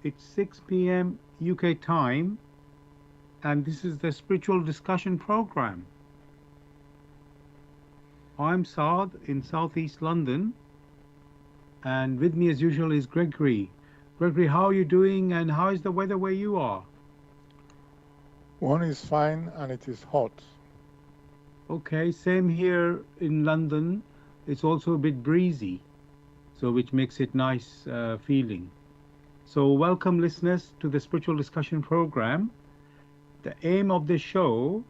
It's 6 p.m. UK time, and this is the spiritual discussion program. I'm Saad in Southeast London, and with me, as usual, is Gregory. Gregory, how are you doing, and how is the weather where you are? One is fine and it is hot. Okay, same here in London. It's also a bit breezy, so which makes it nice feeling. So, welcome, listeners, to the spiritual discussion program. The aim of this show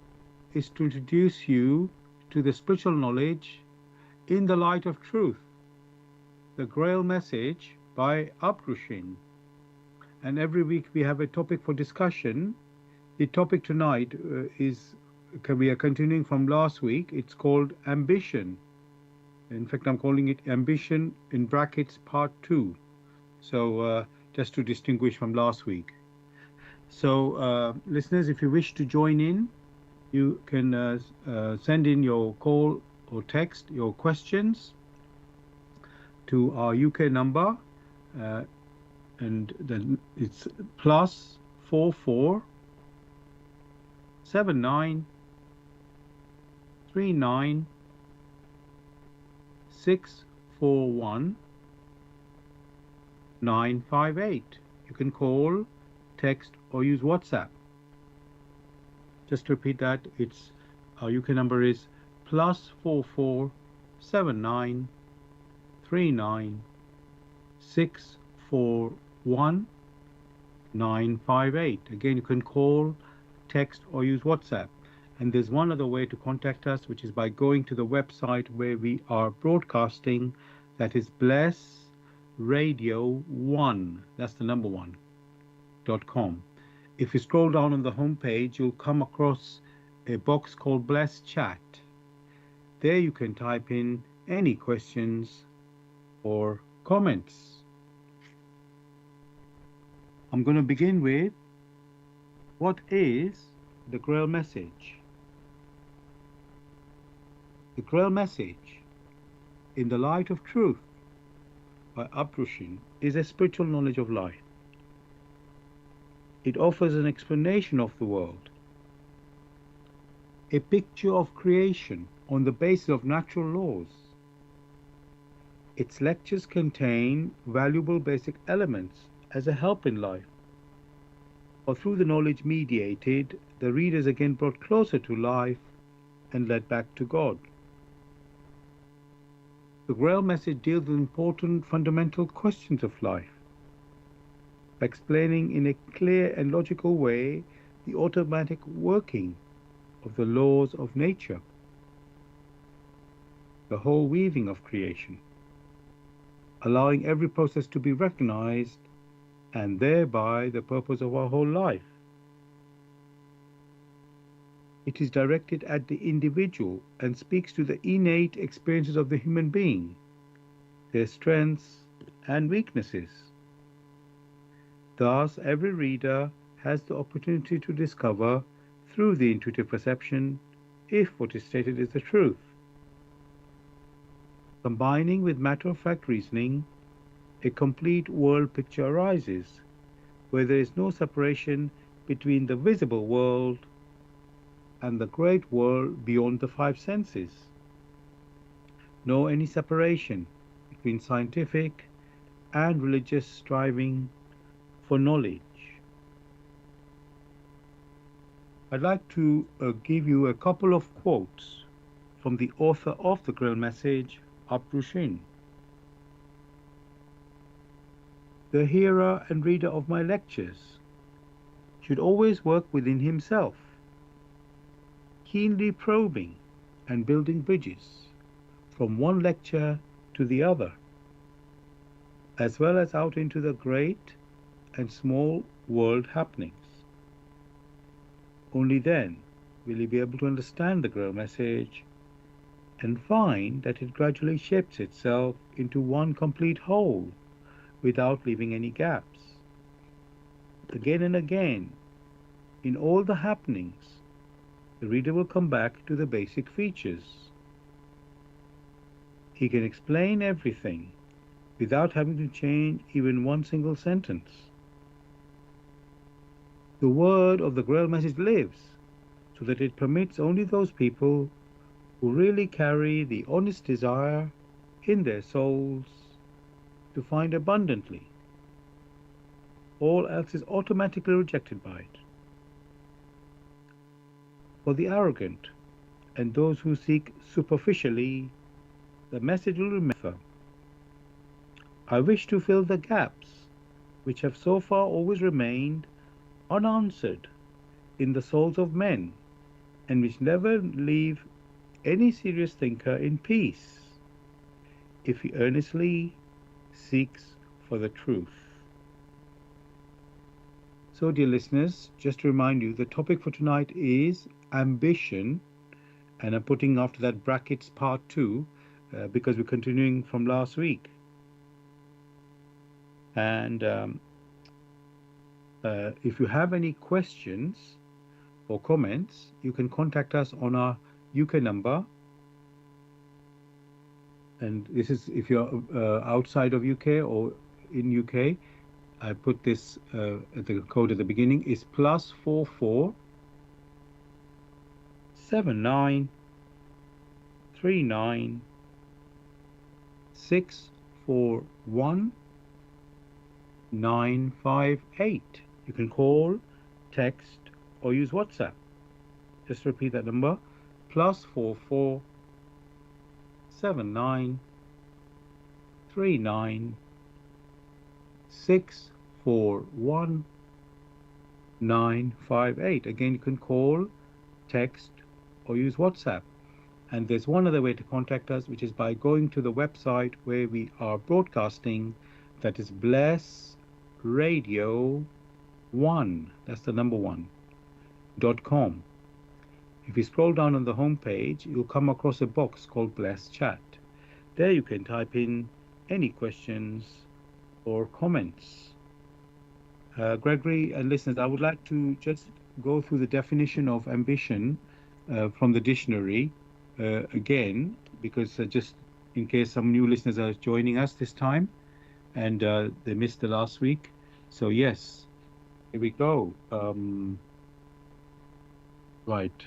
is to introduce you to the spiritual knowledge in the light of truth, the Grail message by Abrushin. And every week we have a topic for discussion. The topic tonight is we are continuing from last week. It's called ambition. In fact, I'm calling it ambition in brackets part two. So just to distinguish from last week. So listeners, if you wish to join in, you can send in your call or text your questions to our UK number, uh, and then it's +44 79 39 641 958. You can call, text, or use WhatsApp. Just to repeat that, it's our UK number is +44 79 39 641 958. Again, you can call, text, or use WhatsApp. And there's one other way to contact us, which is by going to the website where we are broadcasting. That is Bless Radio One. That's the number one.com. If you scroll down on the homepage, you'll come across a box called Bless Chat. There you can type in any questions or comments. I'm going to begin with what is the Grail message? The Grail message, in the light of truth, by Abrushin, is a spiritual knowledge of life. It offers an explanation of the world, a picture of creation on the basis of natural laws. Its lectures contain valuable basic elements as a help in life, or through the knowledge mediated, the reader is again brought closer to life and led back to God. The Grail message deals with important fundamental questions of life by explaining in a clear and logical way the automatic working of the laws of nature, the whole weaving of creation, allowing every process to be recognized and thereby the purpose of our whole life. It is directed at the individual and speaks to the innate experiences of the human being, their strengths and weaknesses. Thus, every reader has the opportunity to discover through the intuitive perception if what is stated is the truth. Combining with matter of fact reasoning, a complete world picture arises where there is no separation between the visible world and the great world beyond the five senses, nor any separation between scientific and religious striving for knowledge. I'd like to give you a couple of quotes from the author of the Grail message, Abrushin. The hearer and reader of my lectures should always work within himself, keenly probing and building bridges from one lecture to the other, as well as out into the great and small world happenings. Only then will he be able to understand the Grail message and find that it gradually shapes itself into one complete whole without leaving any gaps. Again and again, in all the happenings, the reader will come back to the basic features. He can explain everything without having to change even one single sentence. the word of the Grail message lives, so that it permits only those people who really carry the honest desire in their souls to find abundantly. All else is automatically rejected by it. For the arrogant and those who seek superficially, the message will remain. I wish to fill the gaps which have so far always remained unanswered in the souls of men, and which never leave any serious thinker in peace, if he earnestly seeks for the truth. So, dear listeners, just to remind you, the topic for tonight is ambition, and I'm putting after that brackets part two because we're continuing from last week. And if you have any questions or comments, you can contact us on our UK number. And this is if you're outside of UK or in UK. I put this at the code at the beginning is +44 79 39 641 958. You can call, text, or use WhatsApp. Just repeat that number: +44 79 39 641 958. Again, you can call, text, or use WhatsApp. And there's one other way to contact us, which is by going to the website where we are broadcasting. That is Bless Radio 1. That's the number 1.com. If you scroll down on the home page, you'll come across a box called Bless Chat. There you can type in any questions or comments. Gregory and listeners, I would like to just go through the definition of ambition from the dictionary again, because just in case some new listeners are joining us this time and they missed the last week. So yes, here we go. Right,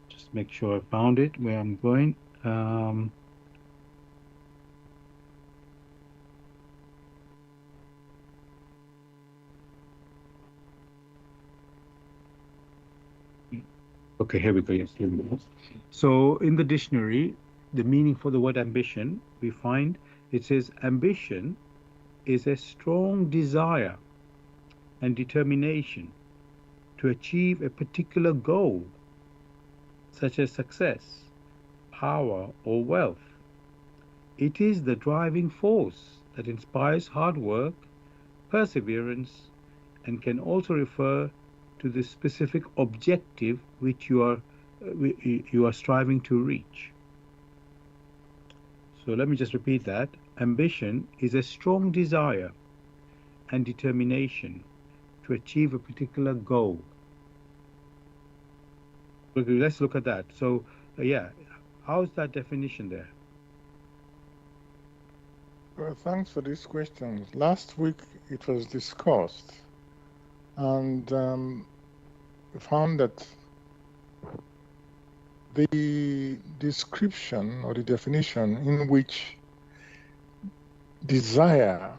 just make sure I found it where I'm going. Okay, here we go. Yes, here we go. So in the dictionary, the meaning for the word ambition, we find it says ambition is a strong desire and determination to achieve a particular goal, such as success, power, or wealth. It is the driving force that inspires hard work, perseverance, and can also refer to the specific objective which you are striving to reach. So let me just repeat that. Ambition is a strong desire and determination to achieve a particular goal. Okay, let's look at that. So yeah, how's that definition there? Well, thanks for these questions. Last week it was discussed, and we found that the description or the definition in which desire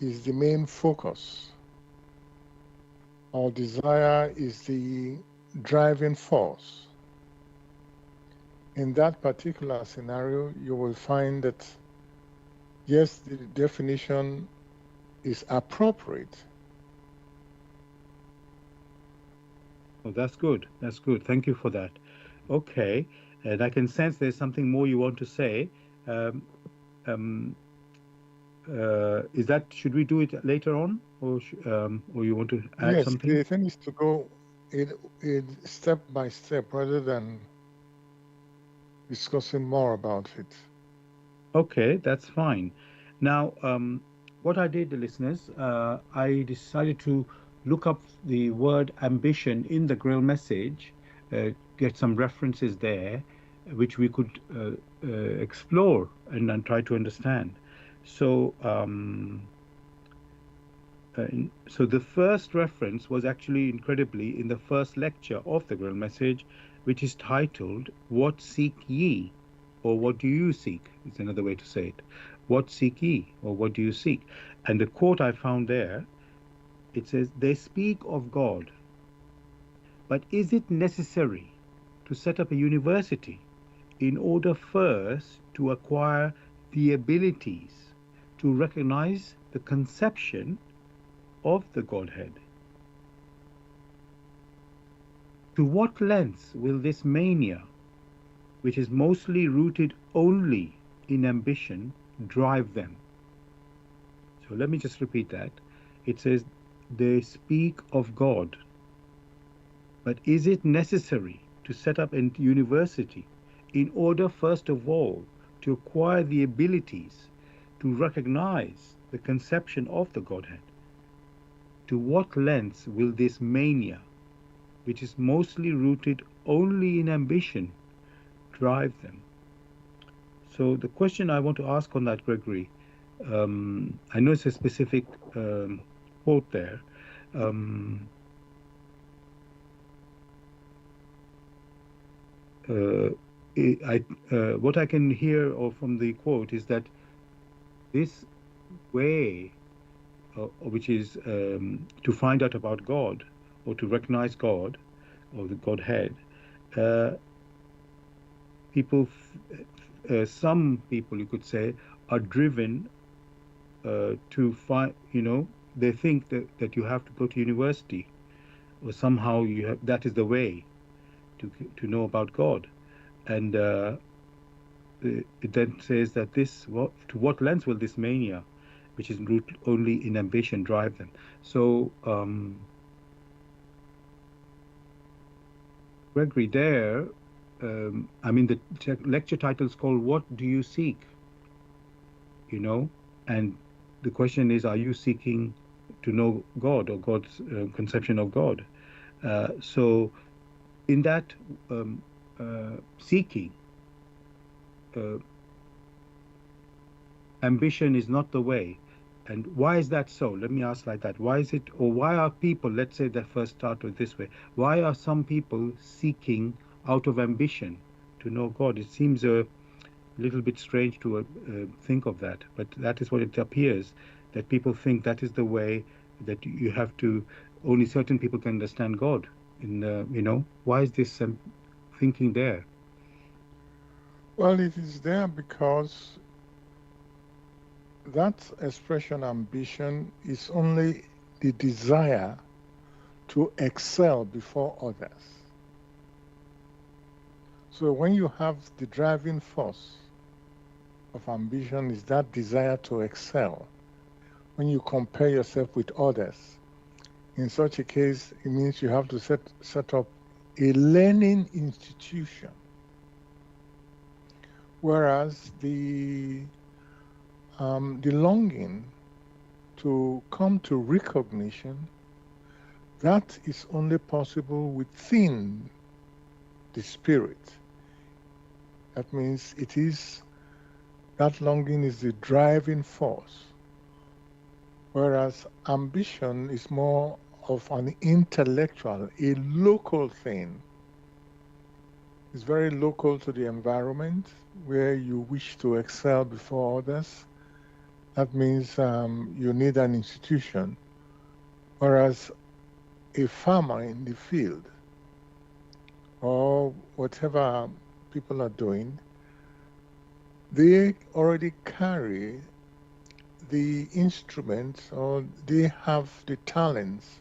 is the main focus, or desire is the driving force. In that particular scenario, you will find that, yes, the definition is appropriate. Oh, that's good. That's good. Thank you for that. Okay, and I can sense there's something more you want to say. Is that, should we do it later on, or you want to add something? Yes, the thing is to go in step by step rather than discussing more about it. Okay, that's fine. Now, what I did, the listeners, I decided to look up the word ambition in the Grail message, get some references there, which we could explore and try to understand. So So the first reference was actually incredibly in the first lecture of the Grail message, which is titled, What Seek Ye? Or What Do You Seek? Is another way to say it. What seek ye? Or what do you seek? And the quote I found there, it says, They speak of God, but is it necessary to set up a university in order first to acquire the abilities to recognize the conception of the Godhead? To what lengths will this mania, which is mostly rooted only in ambition, drive them? So let me just repeat that. It says, They speak of God, but is it necessary to set up a university in order, first of all, to acquire the abilities to recognize the conception of the Godhead? To what lengths will this mania, which is mostly rooted only in ambition, drive them? So the question I want to ask on that, Gregory, I know it's a specific quote there. Um, what I can hear from the quote is that this way, which is to find out about God or to recognize God or the Godhead, uh, some people, you could say, are driven to find, they think that you have to go to university or somehow that is the way to know about God. And it then says that to what lengths will this mania, which is rooted only in ambition, drive them? So, Gregory, there, the lecture title is called "What Do You Seek?" And the question is, are you seeking to know God or God's conception of God? So, in that seeking, uh, ambition is not the way. And why is that so? Let me ask like that. Why is it, or why are people, let's say the first start with this way, why are some people seeking out of ambition to know God? It seems a little bit strange to think of that, but that is what it appears, that people think that is the way that you have to, only certain people can understand God. Why is this thinking there? Well, it is there because that expression ambition is only the desire to excel before others. So when you have the driving force of ambition is that desire to excel, when you compare yourself with others, in such a case, it means you have to set up a learning institution. Whereas the longing to come to recognition, that is only possible within the spirit. That means that longing is the driving force. Whereas ambition is more of an intellectual, a local thing. It's very local to the environment where you wish to excel before others. That means you need an institution. Whereas a farmer in the field or whatever people are doing, they already carry the instruments or they have the talents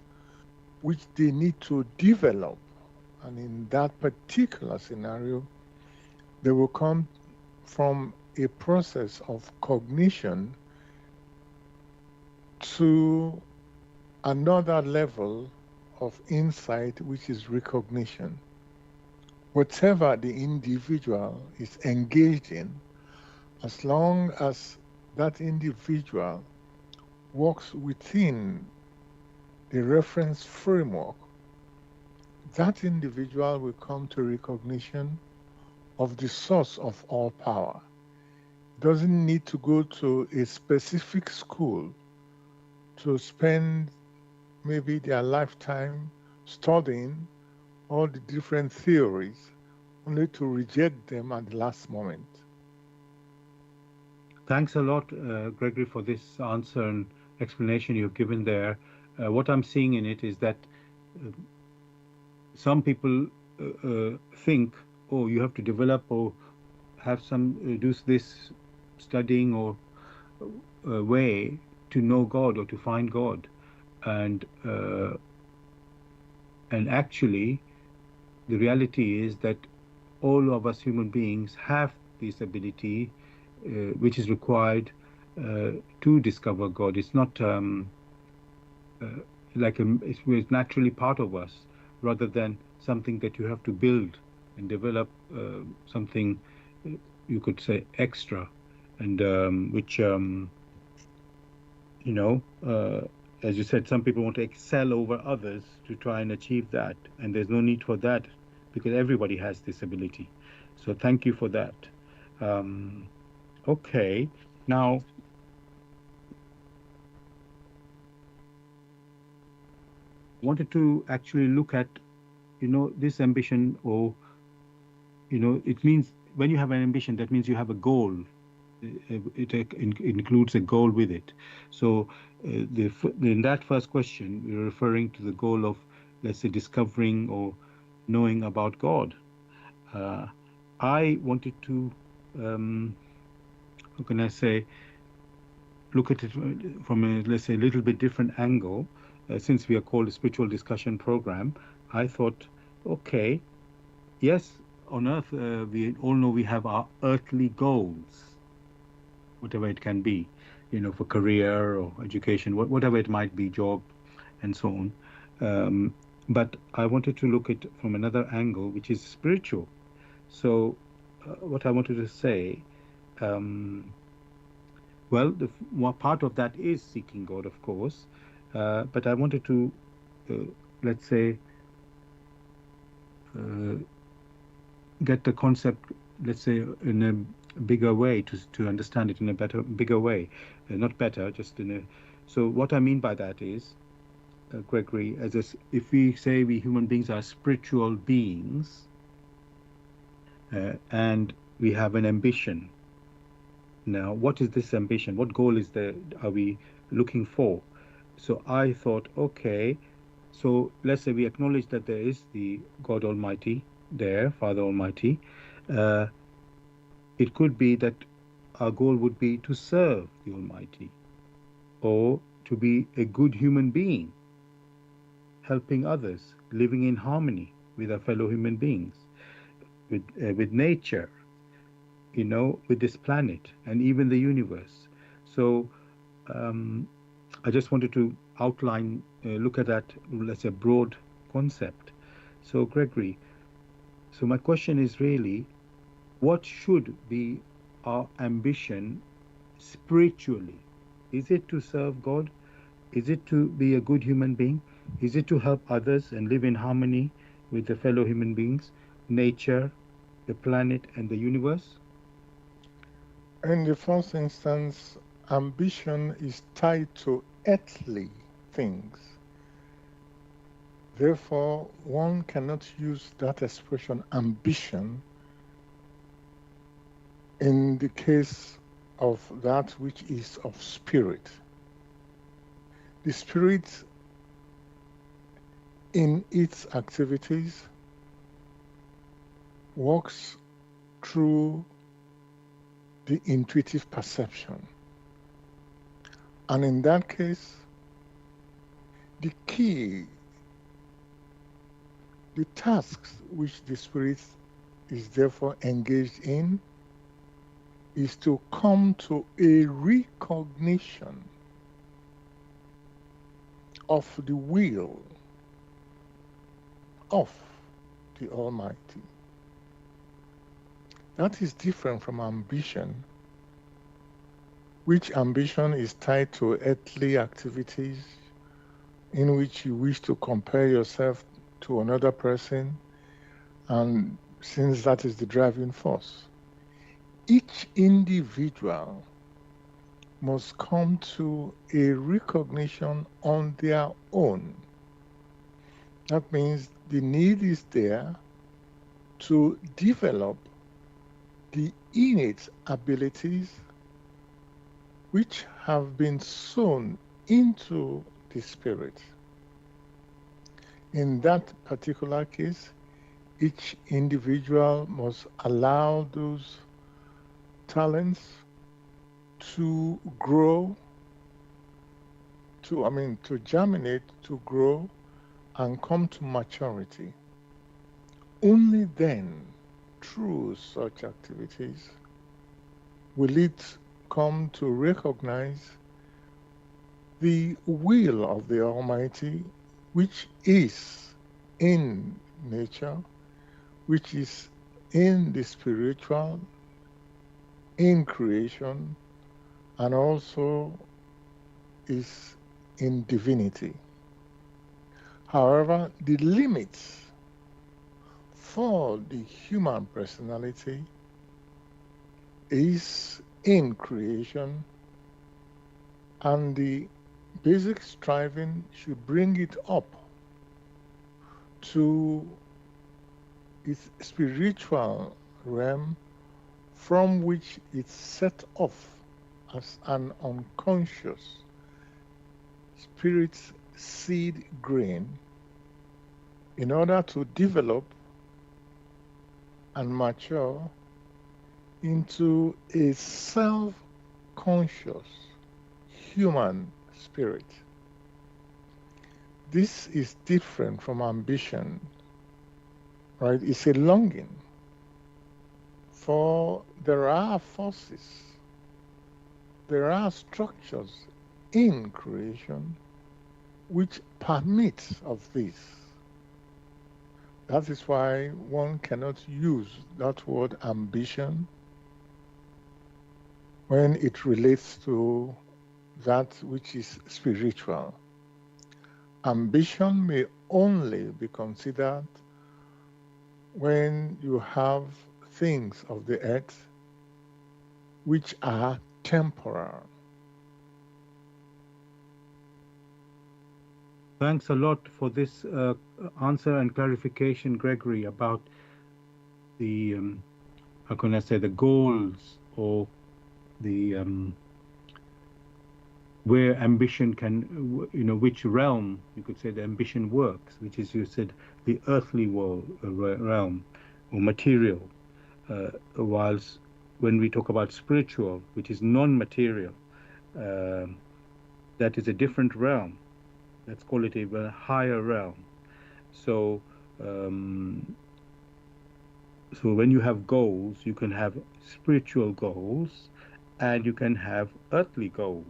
which they need to develop. And in that particular scenario, they will come from a process of cognition to another level of insight, which is recognition. Whatever the individual is engaged in, as long as that individual works within the reference framework, that individual will come to recognition of the source of all power. Doesn't need to go to a specific school to spend maybe their lifetime studying all the different theories only to reject them at the last moment. Thanks a lot, Gregory, for this answer and explanation you've given there. What I'm seeing in it is that uh, some people think, oh, you have to develop or have some do this studying or way to know God or to find God, and uh, and actually the reality is that all of us human beings have this ability, which is required to discover God. It's not uh, it's naturally part of us, rather than something that you have to build and develop, something uh, you could say extra, and which you know, as you said, some people want to excel over others to try and achieve that, and there's no need for that because everybody has this ability. So thank you for that. Um, okay, now wanted to actually look at, this ambition, or it means when you have an ambition, that means you have a goal. It includes a goal with it. So in that first question, we're referring to the goal of, let's say, discovering or knowing about God. Uh, I wanted to, how can I say, look at it from a, let's say, a little bit different angle. Since we are called a spiritual discussion program, I thought, okay, yes, on earth, we all know we have our earthly goals, whatever it can be, for career or education, whatever it might be, job, and so on. But I wanted to look at it from another angle, which is spiritual. So, what I wanted to say, um, well, one part of that is seeking God, of course, but I wanted to, uh, let's say, uh, get the concept, let's say, in a bigger way, to understand it in a bigger way, not better, just in a. So what I mean by that is, Gregory, if we say we human beings are spiritual beings, and we have an ambition. Now, what is this ambition? What goal are we looking for? So I thought, okay, so let's say we acknowledge that there is the God Almighty there, Father Almighty. Uh, it could be that our goal would be to serve the Almighty, or to be a good human being, helping others, living in harmony with our fellow human beings, with nature, with this planet and even the universe. So um, I just wanted to outline, look at that, let's say, broad concept. So, Gregory, so my question is really, what should be our ambition spiritually? Is it to serve God? Is it to be a good human being? Is it to help others and live in harmony with the fellow human beings, nature, the planet, and the universe? In the first instance, ambition is tied to earthly things. Therefore, one cannot use that expression ambition in the case of that which is of spirit. The spirit, in its activities, works through the intuitive perception. And in that case, the key, the tasks which the spirit is therefore engaged in, is to come to a recognition of the will of the Almighty. That is different from ambition, which ambition is tied to earthly activities in which you wish to compare yourself to another person, and since that is the driving force, each individual must come to a recognition on their own. That means the need is there to develop the innate abilities which have been sown into the spirit. In that particular case, each individual must allow those talents to grow, to germinate, to grow, and come to maturity. Only then, through such activities, will it come to recognize the will of the Almighty, which is in nature, which is in the spiritual, in creation, and also is in divinity. However, the limits for the human personality is in creation, and the basic striving should bring it up to its spiritual realm, from which it's set off as an unconscious spirit seed grain in order to develop and mature into a self-conscious human spirit. This is different from ambition, right? It's a longing, for there are forces, there are structures in creation which permit of this. That is why one cannot use that word ambition when it relates to that which is spiritual. Ambition may only be considered when you have things of the earth which are temporal. Thanks a lot for this answer and clarification, Gregory, about the how can I say, the goals, or the where ambition can, which realm you could say the ambition works, which is, you said, the earthly world, realm, or material, whilst when we talk about spiritual, which is non-material, that is a different realm. Let's call it a higher realm. So so when you have goals, you can have spiritual goals and you can have earthly goals.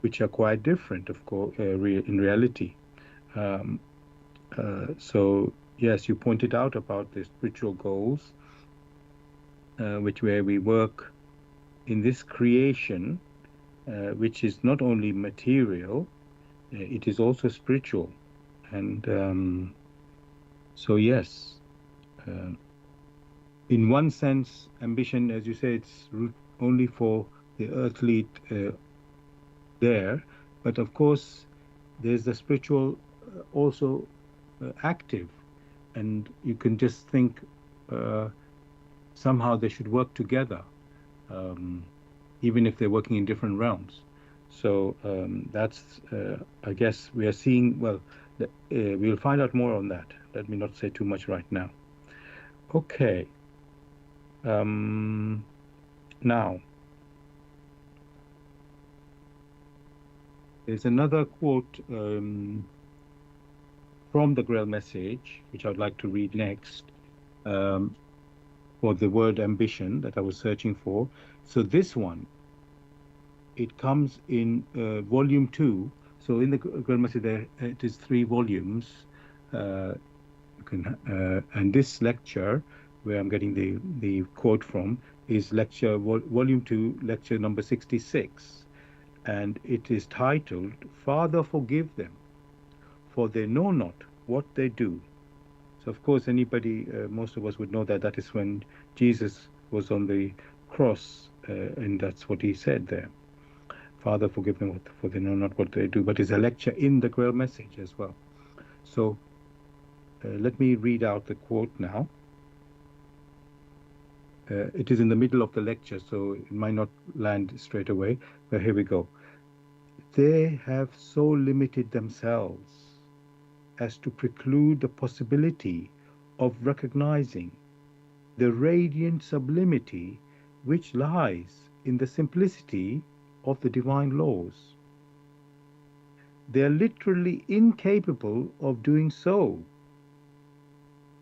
Which are quite different, of course, in reality. So yes, you pointed out about the spiritual goals, where we work in this creation, which is not only material, it is also spiritual. And so yes, in one sense, ambition, as you say, it's only for the earthly there, but of course there's the spiritual also active, and you can just think somehow they should work together, even if they're working in different realms. So that's I guess we are seeing, well, we'll find out more on that. Let me not say too much right now. Okay. Now, there's another quote from the Grail message, which I'd like to read next, for the word ambition that I was searching for. So this one, it comes in volume 2. So in the Grail message, it is 3 volumes. And this lecture, where I'm getting the quote from, is lecture volume 2, lecture number 66, and it is titled, "Father, forgive them, for they know not what they do." So of course, anybody, most of us would know that that is when Jesus was on the cross, and that's what he said there. Father, forgive them, for they know not what they do. But it's a lecture in the Grail message as well. So let me read out the quote now. It is in the middle of the lecture, so it might not land straight away, but here we go. They have so limited themselves as to preclude the possibility of recognizing the radiant sublimity which lies in the simplicity of the divine laws. They are literally incapable of doing so,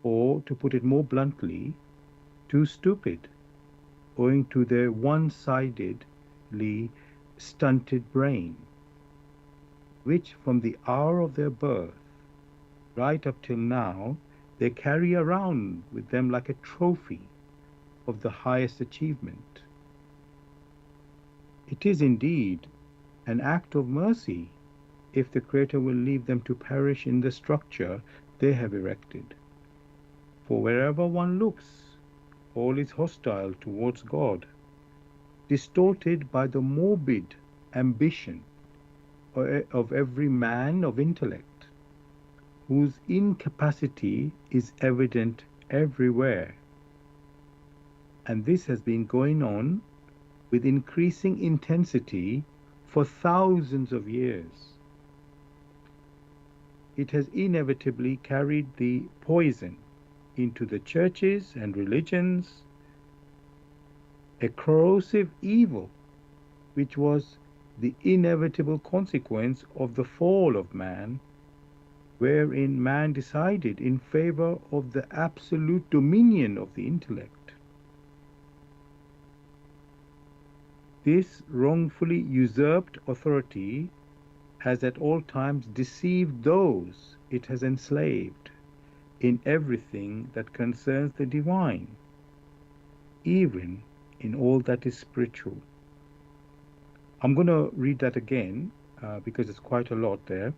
or, to put it more bluntly, too stupid, owing to their one-sidedly stunted brain, which from the hour of their birth right up till now they carry around with them like a trophy of the highest achievement. It is indeed an act of mercy if the Creator will leave them to perish in the structure they have erected. For wherever one looks, all is hostile towards God, distorted by the morbid ambition of every man of intellect, whose incapacity is evident everywhere. And this has been going on with increasing intensity for thousands of years. It has inevitably carried the poison into the churches and religions, a corrosive evil which was the inevitable consequence of the fall of man, wherein man decided in favor of the absolute dominion of the intellect. This wrongfully usurped authority has at all times deceived those it has enslaved in everything that concerns the divine, even in all that is spiritual. I'm going to read that again because it's quite a lot there.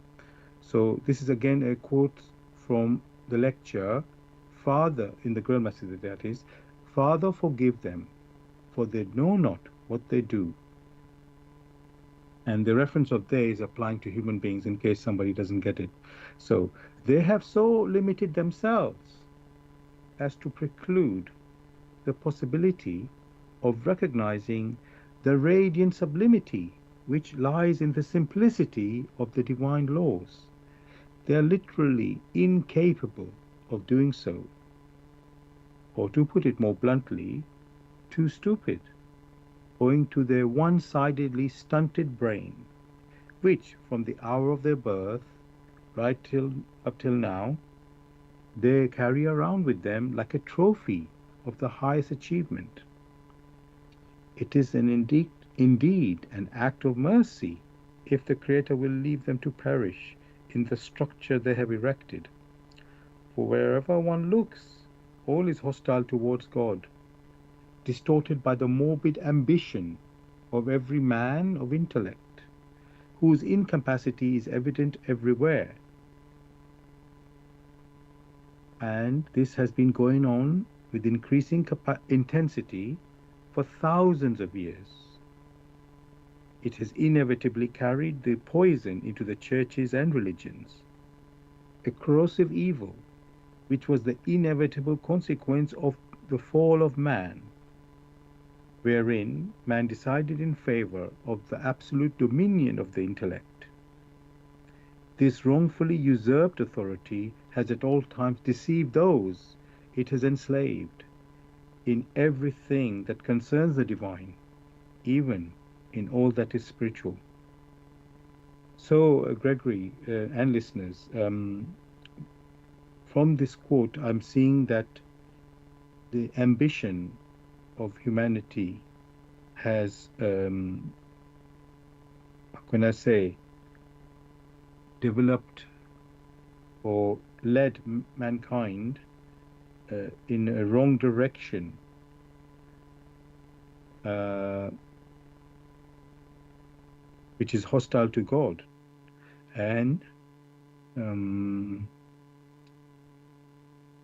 So this is again a quote from the lecture, Father, in the Grail message, that is, Father, forgive them, for they know not what they do. And the reference of they is applying to human beings in case somebody doesn't get it. So they have so limited themselves as to preclude the possibility of recognizing the radiant sublimity which lies in the simplicity of the divine laws. They are literally incapable of doing so, or to put it more bluntly, too stupid, owing to their one-sidedly stunted brain, which from the hour of their birth right up till now, they carry around with them like a trophy of the highest achievement. It is indeed an act of mercy if the Creator will leave them to perish in the structure they have erected. For wherever one looks, all is hostile towards God, distorted by the morbid ambition of every man of intellect, whose incapacity is evident everywhere. And this has been going on with increasing intensity for thousands of years. It has inevitably carried the poison into the churches and religions, a corrosive evil which was the inevitable consequence of the fall of man, wherein man decided in favor of the absolute dominion of the intellect. This wrongfully usurped authority has at all times deceived those it has enslaved in everything that concerns the divine, even in all that is spiritual. So, Gregory and listeners, from this quote, I'm seeing that the ambition of humanity has, how can I say, developed or led mankind in a wrong direction, which is hostile to God. And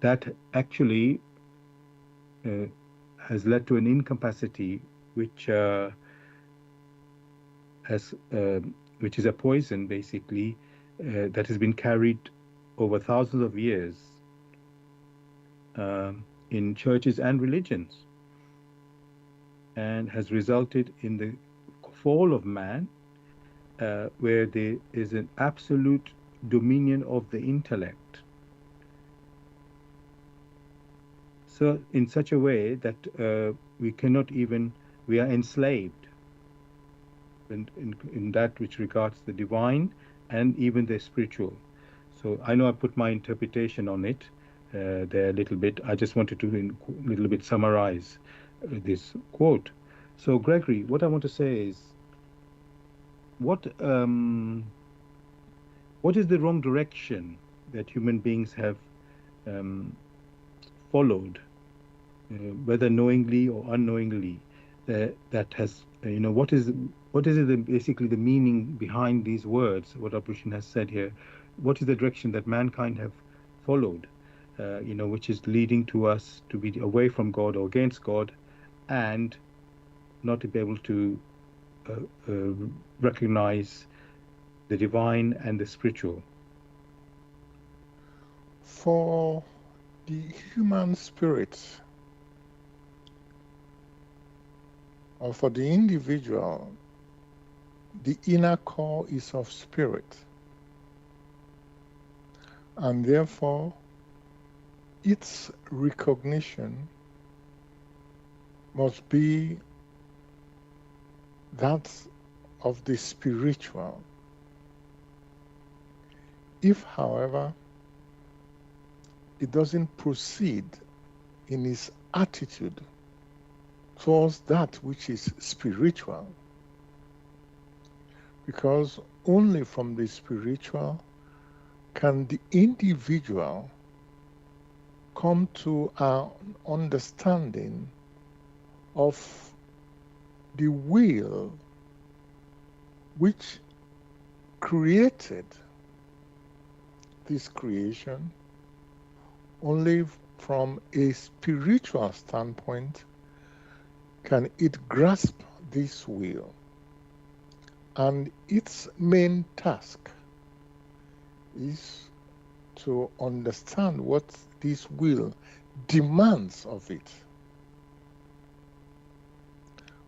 that actually has led to an incapacity which has which is a poison basically that has been carried over thousands of years in churches and religions, and has resulted in the fall of man, where there is an absolute dominion of the intellect. So, in such a way that we cannot even, we are enslaved in that which regards the divine and even the spiritual. So, I know I put my interpretation on it there a little bit. I just wanted to a little bit summarize this quote. So, Gregory, what I want to say is, what what is the wrong direction that human beings have followed, whether knowingly or unknowingly, that has, what is it, basically the meaning behind these words, what Abhushan has said here? What is the direction that mankind have followed, which is leading to us to be away from God or against God, and not to be able to recognize the divine and the spiritual? For the human spirit, or for the individual, the inner core is of spirit, and therefore its recognition must be that of the spiritual. If, however, it doesn't proceed in its attitude towards that which is spiritual, because only from the spiritual can the individual come to an understanding of the will which created this creation. Only from a spiritual standpoint can it grasp this will, and its main task is to understand what this will demands of it.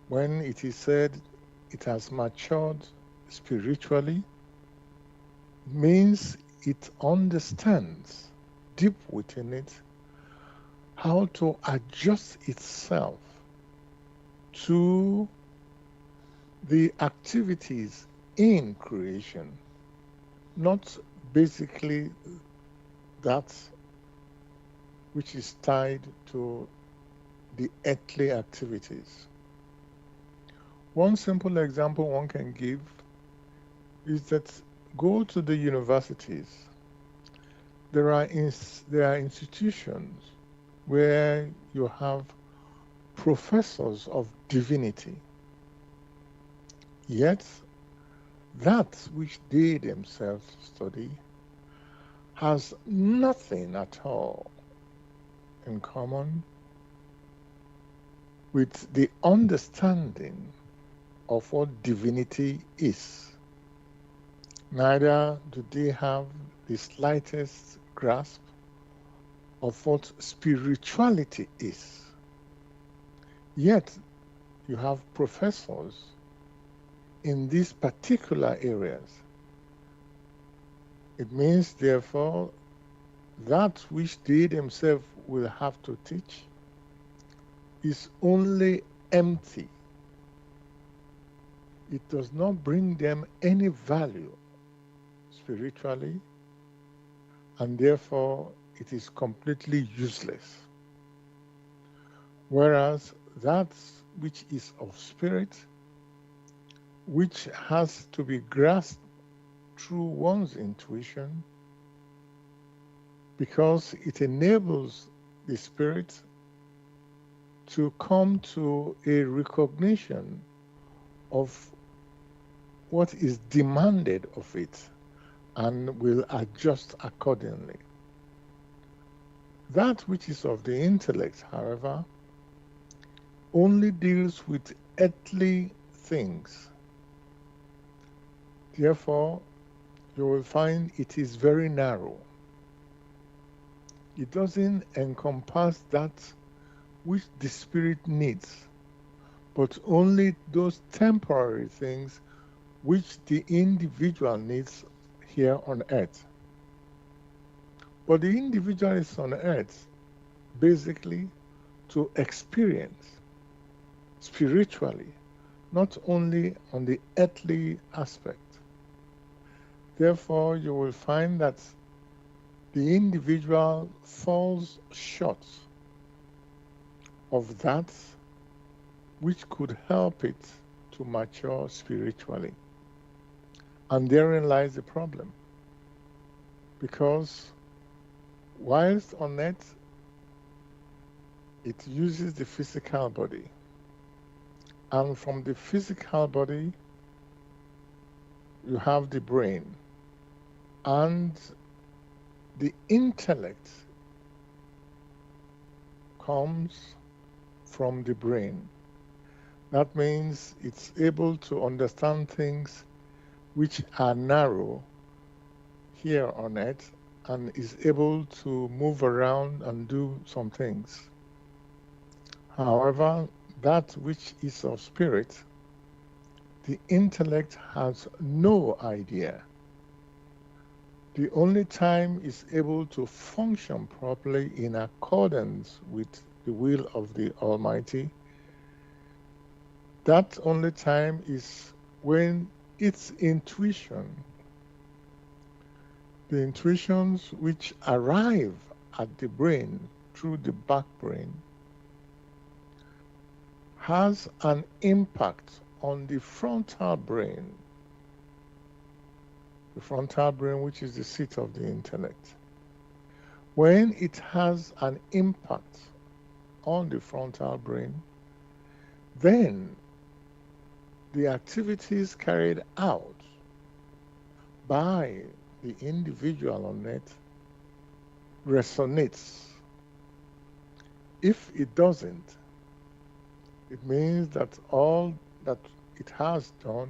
When it is said it has matured spiritually, means it understands deep within it how to adjust itself to the activities in creation, not basically that which is tied to the earthly activities. One simple example one can give is that go to the universities. There are institutions where you have professors of divinity, yet that which they themselves study has nothing at all in common with the understanding of what divinity is. Neither do they have the slightest grasp of what spirituality is. Yet you have professors in these particular areas. It means, therefore, that which they themselves will have to teach is only empty. It does not bring them any value spiritually, and therefore it is completely useless. Whereas that which is of spirit, which has to be grasped through one's intuition, because it enables the spirit to come to a recognition of what is demanded of it and will adjust accordingly. That which is of the intellect, however, only deals with earthly things. Therefore, you will find it is very narrow. It doesn't encompass that which the spirit needs, but only those temporary things which the individual needs here on earth. But the individual is on earth basically to experience spiritually, not only on the earthly aspect. Therefore, you will find that the individual falls short of that which could help it to mature spiritually. And therein lies the problem. Because whilst on earth, it uses the physical body. And from the physical body, you have the brain. And the intellect comes from the brain. That means it's able to understand things which are narrow here on earth and is able to move around and do some things. However, that which is of spirit, the intellect has no idea. The only time it's able to function properly in accordance with the will of the Almighty, that only time is when its intuition, the intuitions which arrive at the brain through the back brain, has an impact on the frontal brain which is the seat of the intellect. When it has an impact on the frontal brain, then the activities carried out by the individual on it resonates. If it doesn't, it means that all that it has done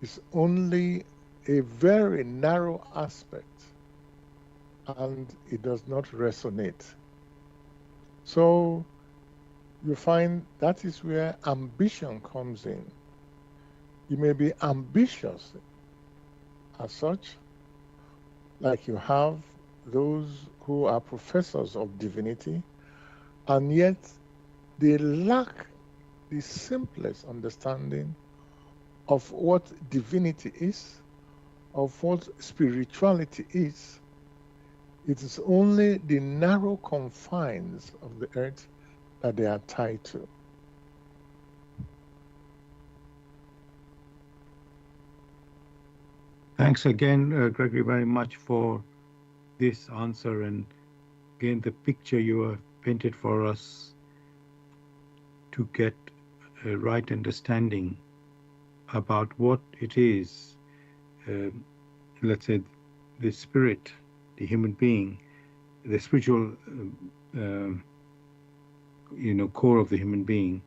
is only a very narrow aspect and it does not resonate. So you find that is where ambition comes in. You may be ambitious as such, like you have those who are professors of divinity, and yet they lack the simplest understanding of what divinity is, of what spirituality is. It is only the narrow confines of the earth that they are tied to. Thanks again, Gregory, very much for this answer, and again the picture you have painted for us to get a right understanding about what it is, let's say, the spirit, the human being, the spiritual, core of the human being,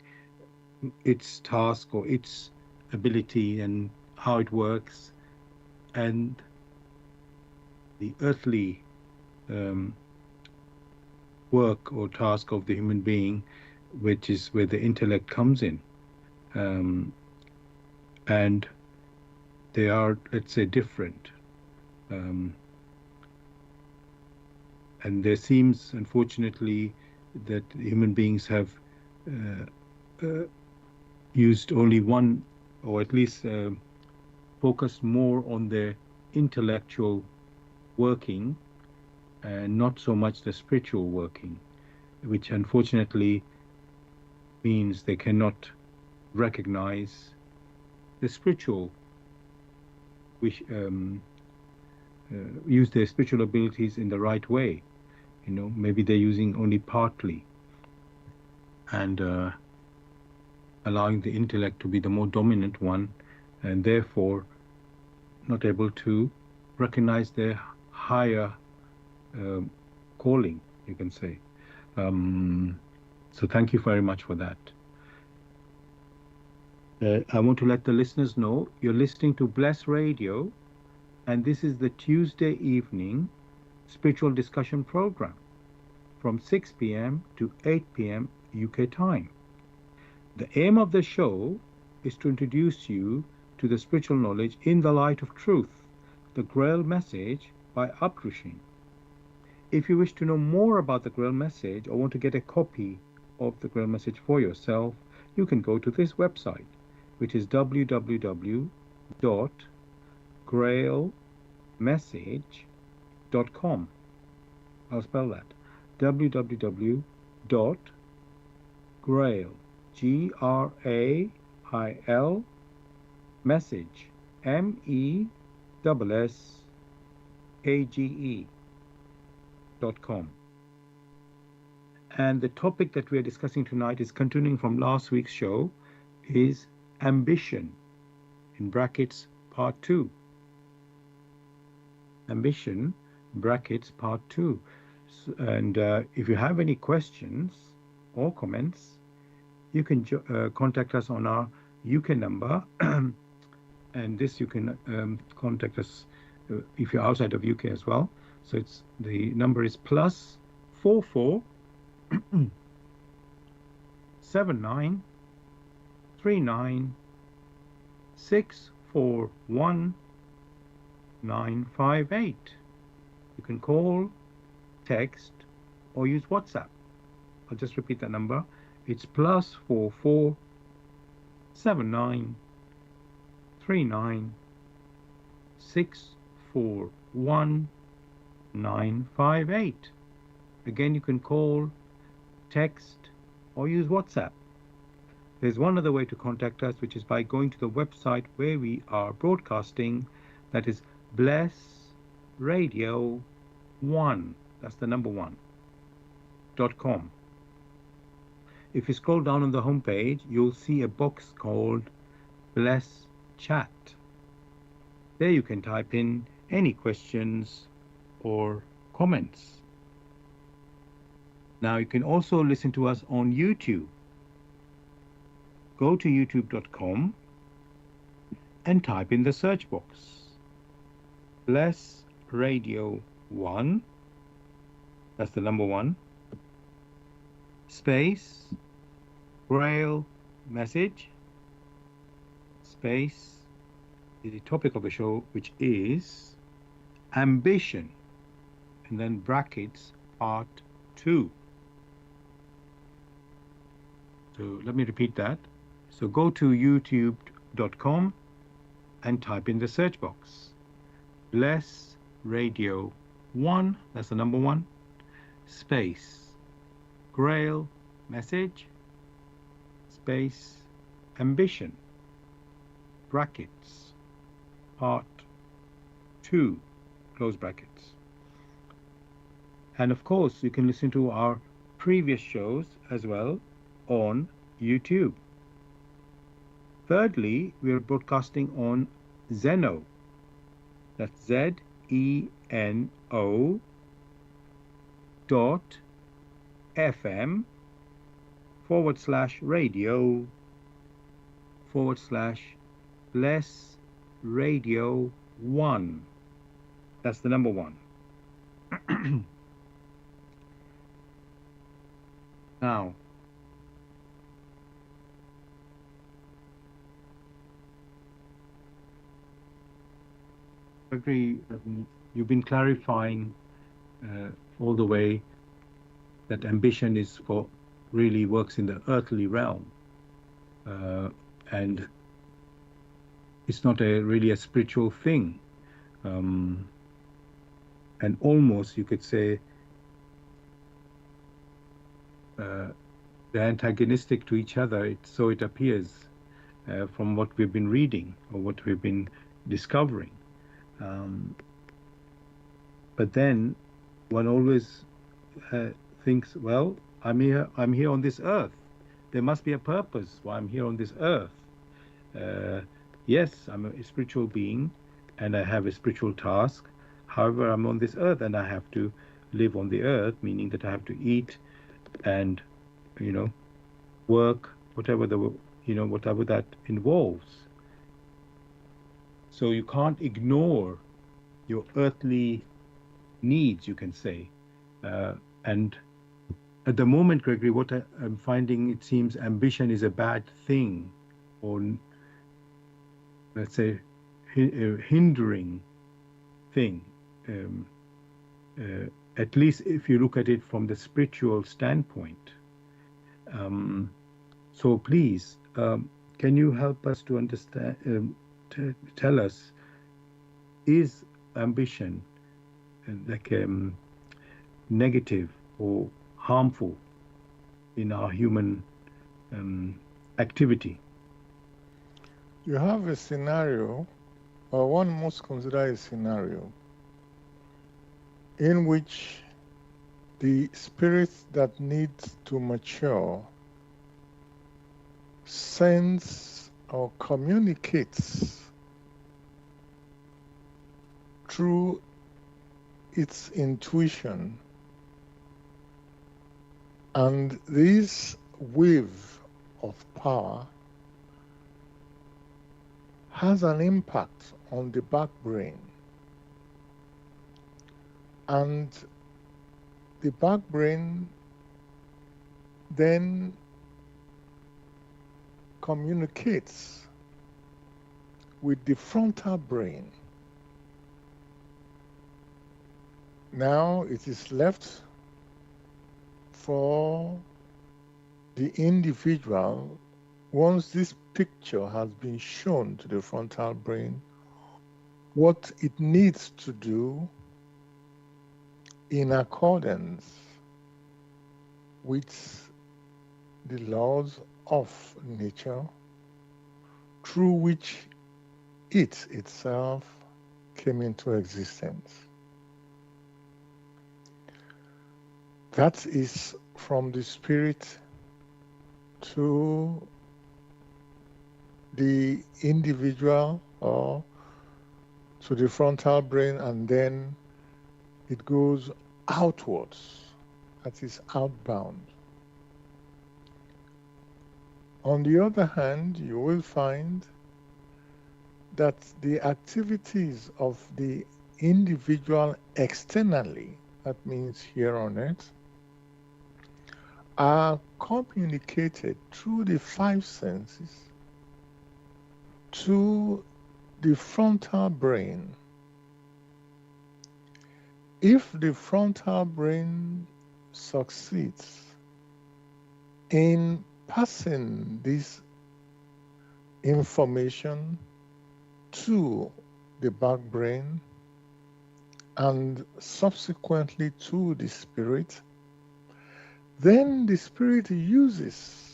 its task or its ability and how it works, and the earthly work or task of the human being, which is where the intellect comes in. And they are, let's say, different. And there seems, unfortunately, that human beings have used only one, or at least focused more on their intellectual working and not so much the spiritual working, which unfortunately means they cannot recognize the spiritual, which use their spiritual abilities in the right way. Maybe they're using only partly, and allowing the intellect to be the more dominant one, and therefore not able to recognize their higher calling you can say. So thank you very much for that. I want to let the listeners know you're listening to Bless Radio, and this is the Tuesday evening spiritual discussion program from 6 p.m. to 8 p.m. UK time. The aim of the show is to introduce you to the spiritual knowledge in the light of truth, the Grail message by Abdrushing. If you wish to know more about the Grail message or want to get a copy of the Grail message for yourself, you can go to this website, which is www.grailmessage.com. I'll spell that. www.grail, Grail, message, MESSAGE.com. And the topic that we are discussing tonight is continuing from last week's show, is ambition, in brackets, part 2. Ambition, brackets, part 2. And if you have any questions or comments, you can contact us on our UK number. And this you can contact us if you're outside of UK as well. So the number is +44 79 39 641 958. You can call, text, or use WhatsApp. I'll just repeat that number. It's +44 79 39 641 958. Again, you can call, text, or use WhatsApp. There's one other way to contact us, which is by going to the website where we are broadcasting. That is Bless Radio 1. That's the number 1.com. If you scroll down on the homepage, you'll see a box called Bless Chat. There you can type in any questions or comments. Now you can also listen to us on YouTube. Go to youtube.com and type in the search box Bless Radio 1, that's the number 1, space, Grail message, space, the topic of the show, which is ambition, and then brackets, part 2. So let me repeat that. So go to youtube.com and type in the search box Bless Radio 1, that's the number 1, space, Grail message, space, ambition, brackets, part 2, close brackets. And of course, you can listen to our previous shows as well on YouTube. Thirdly, we are broadcasting on Zeno. That's ZENO .fm/radio/bless radio 1. That's the number 1. Now, agree, you've been clarifying all the way that ambition is for really works in the earthly realm, and it's not really a spiritual thing, and almost you could say they're antagonistic to each other. So it appears from what we've been reading or what we've been discovering. But then one always thinks, well, I'm here on this earth. There must be a purpose why I'm here on this earth. Yes, I'm a spiritual being and I have a spiritual task. However, I'm on this earth and I have to live on the earth, meaning that I have to eat and, work, whatever whatever that involves. So you can't ignore your earthly needs, you can say. And at the moment, Gregory, what I'm finding, it seems ambition is a bad thing, or let's say a hindering thing. Um, at least if you look at it from the spiritual standpoint. So please, can you help us to understand, tell us, is ambition like negative or harmful in our human activity? You have a scenario, or one must consider a scenario, in which the spirit that needs to mature sends or communicates through its intuition, and this wave of power has an impact on the back brain, and the back brain then communicates with the frontal brain. Now it is left for the individual, once this picture has been shown to the frontal brain, what it needs to do in accordance with the laws of nature through which it itself came into existence. That is from the spirit to the individual or to the frontal brain, and then it goes outwards, that is outbound. On the other hand, you will find that the activities of the individual externally, that means here on earth, are communicated through the five senses to the frontal brain. If the frontal brain succeeds in passing this information to the back brain and subsequently to the spirit, then the spirit uses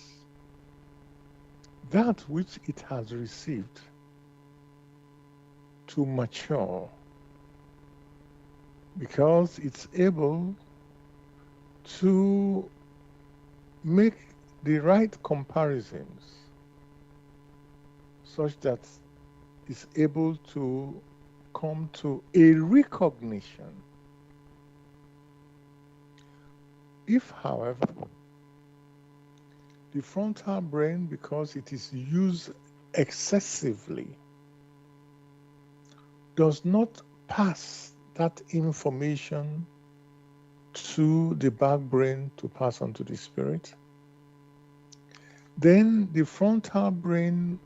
that which it has received to mature, because it's able to make the right comparisons such that it's able to come to a recognition. If, however, the frontal brain, because it is used excessively, does not pass that information to the back brain to pass on to the spirit, then the frontal brain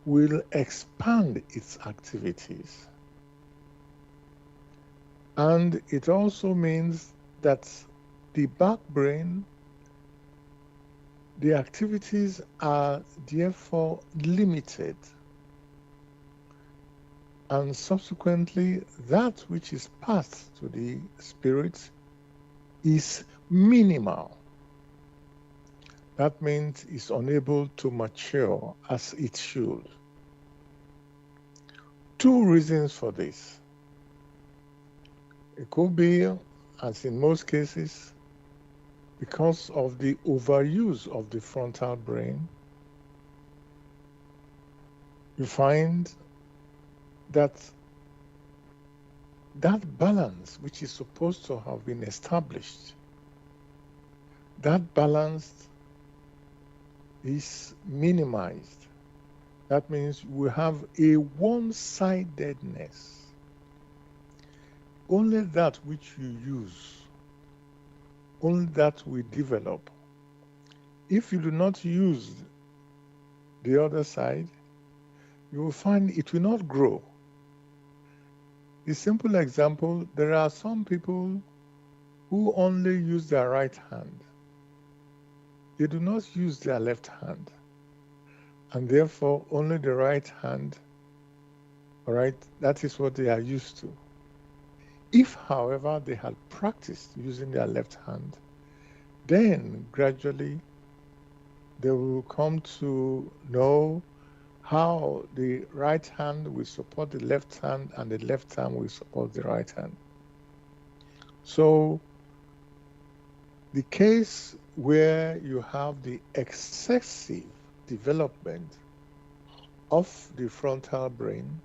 will expand its activities. And it also means that the back brain, the activities are therefore limited, and subsequently that which is passed to the spirit is minimal. That means it's unable to mature as it should. Two reasons for this. It could be, as in most cases, because of the overuse of the frontal brain. You find that that balance which is supposed to have been established, that balance is minimized. That means we have a one-sidedness. Only that which you use, only that we develop. If you do not use the other side, you will find it will not grow. A simple example, there are some people who only use their right hand. They do not use their left hand. And therefore, only the right hand, all right, that is what they are used to. If, however, they had practiced using their left hand, then gradually they will come to know how the right hand will support the left hand and the left hand will support the right hand. So the case where you have the excessive development of the frontal brain,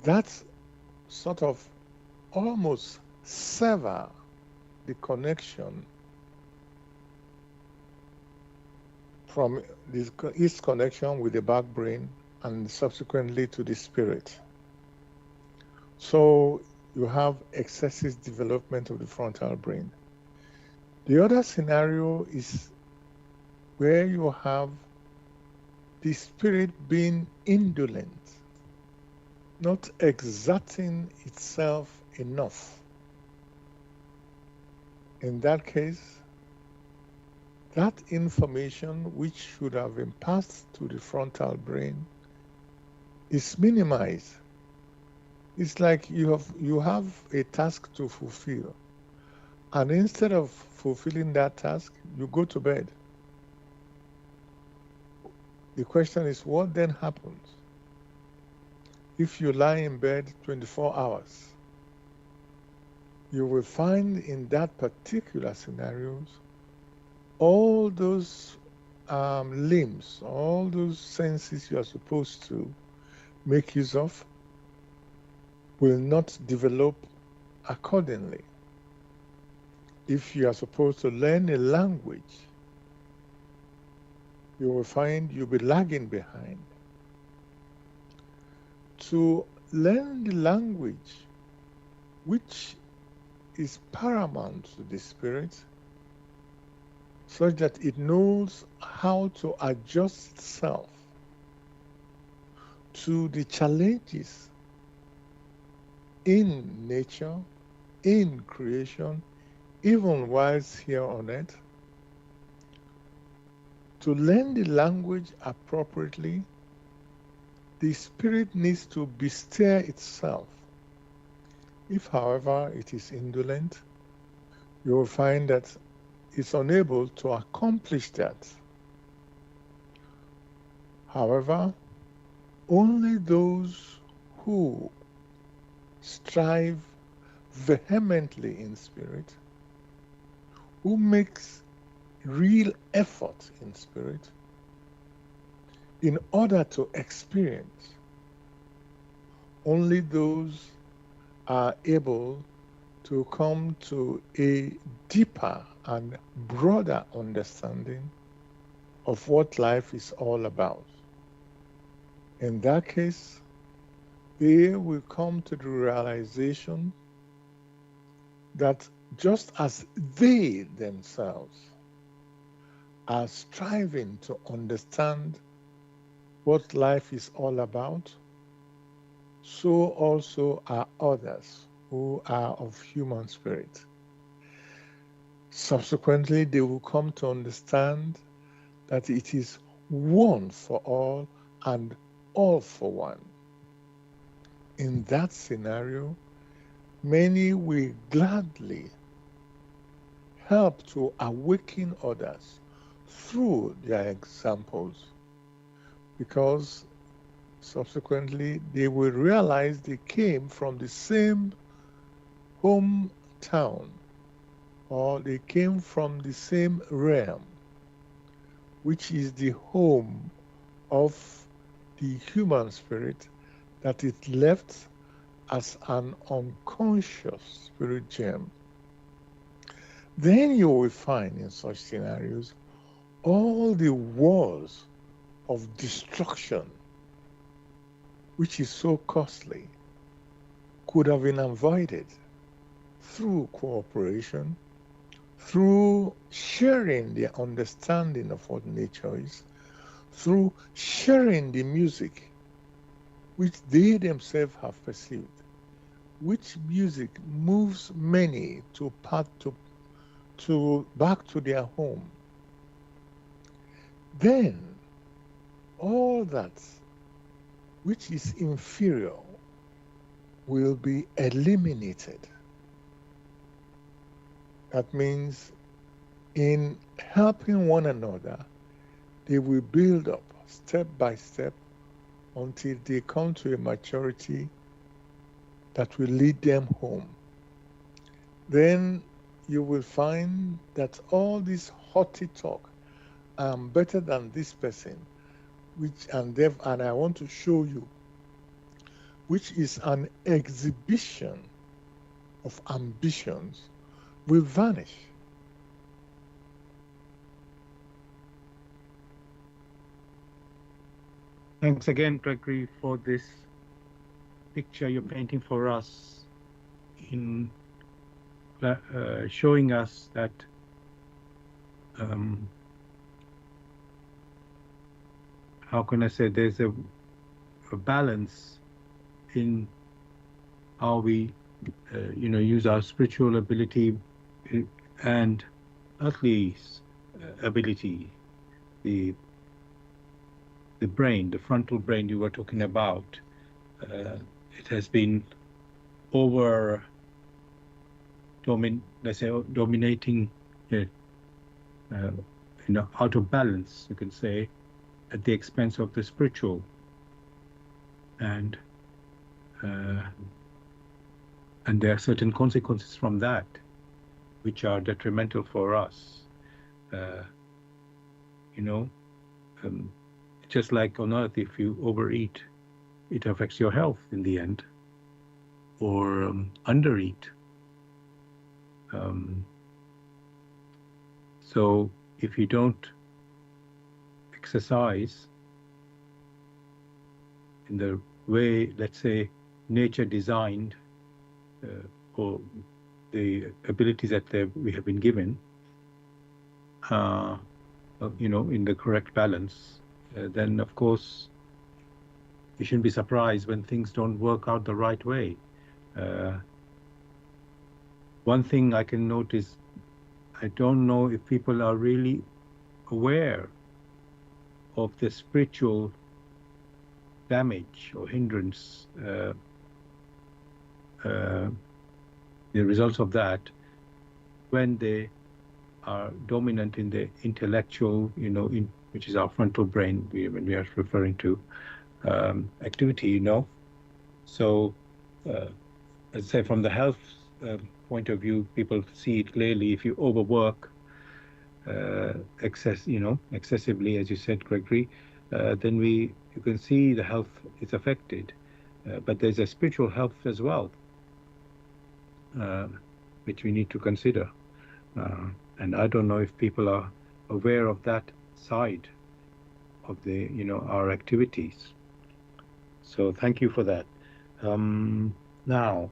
that sort of almost sever the connection from its connection with the back brain and subsequently to the spirit. So you have excessive development of the frontal brain. The other scenario is where you have the spirit being indolent, not exerting itself enough. In that case, that information which should have been passed to the frontal brain is minimized. It's like you have a task to fulfill, and instead of fulfilling that task, you go to bed. The question is, what then happens if you lie in bed 24 hours? You will find in that particular scenarios, all those limbs, all those senses you are supposed to make use of will not develop accordingly. If you are supposed to learn a language, you will find you'll be lagging behind. To learn the language which is paramount to the spirit, such that it knows how to adjust itself to the challenges in nature, in creation, even whilst here on earth. To learn the language appropriately, the spirit needs to bestir itself. If, however, it is indolent, you will find that it's unable to accomplish that. However, only those who strive vehemently in spirit, who makes real effort in spirit in order to experience, only those are able to come to a deeper and broader understanding of what life is all about. In that case, they will come to the realization that just as they themselves are striving to understand what life is all about, so also are others who are of human spirit. Subsequently, they will come to understand that it is one for all and all for one. In that scenario, many will gladly help to awaken others through their examples, because subsequently they will realize they came from the same hometown, or they came from the same realm, which is the home of the human spirit that it left as an unconscious spirit gem, then you will find in such scenarios all the wars of destruction, which is so costly, could have been avoided through cooperation, through sharing their understanding of what nature is, through sharing the music which they themselves have perceived, which music moves many to back to their home. Then all that which is inferior will be eliminated. That means in helping one another, they will build up step by step until they come to a maturity that will lead them home. Then you will find that all this haughty talk, I'm better than this person, and I want to show you, which is an exhibition of ambitions, will vanish. Thanks again, Gregory, for this picture you're painting for us in showing us that how can I say, there's a balance in how we use our spiritual ability and earthly ability, the brain, the frontal brain you were talking about. It has been dominating, out of balance, you can say, at the expense of the spiritual, and there are certain consequences from that which are detrimental for us. Just like on earth, if you overeat, it affects your health in the end, or undereat. So if you don't exercise in the way, let's say, nature designed, or the abilities that we have been given, in the correct balance, then of course you shouldn't be surprised when things don't work out the right way. One thing I can notice, I don't know if people are really aware of the spiritual damage or hindrance, the results of that, when they are dominant in the intellectual, which is our frontal brain, when we are referring to activity, So, let's say from the health point of view, people see it clearly. If you overwork excessively, as you said, Gregory, then you can see the health is affected. But there's a spiritual health as well, which we need to consider. And I don't know if people are aware of that side of the, our activities. So thank you for that. Now,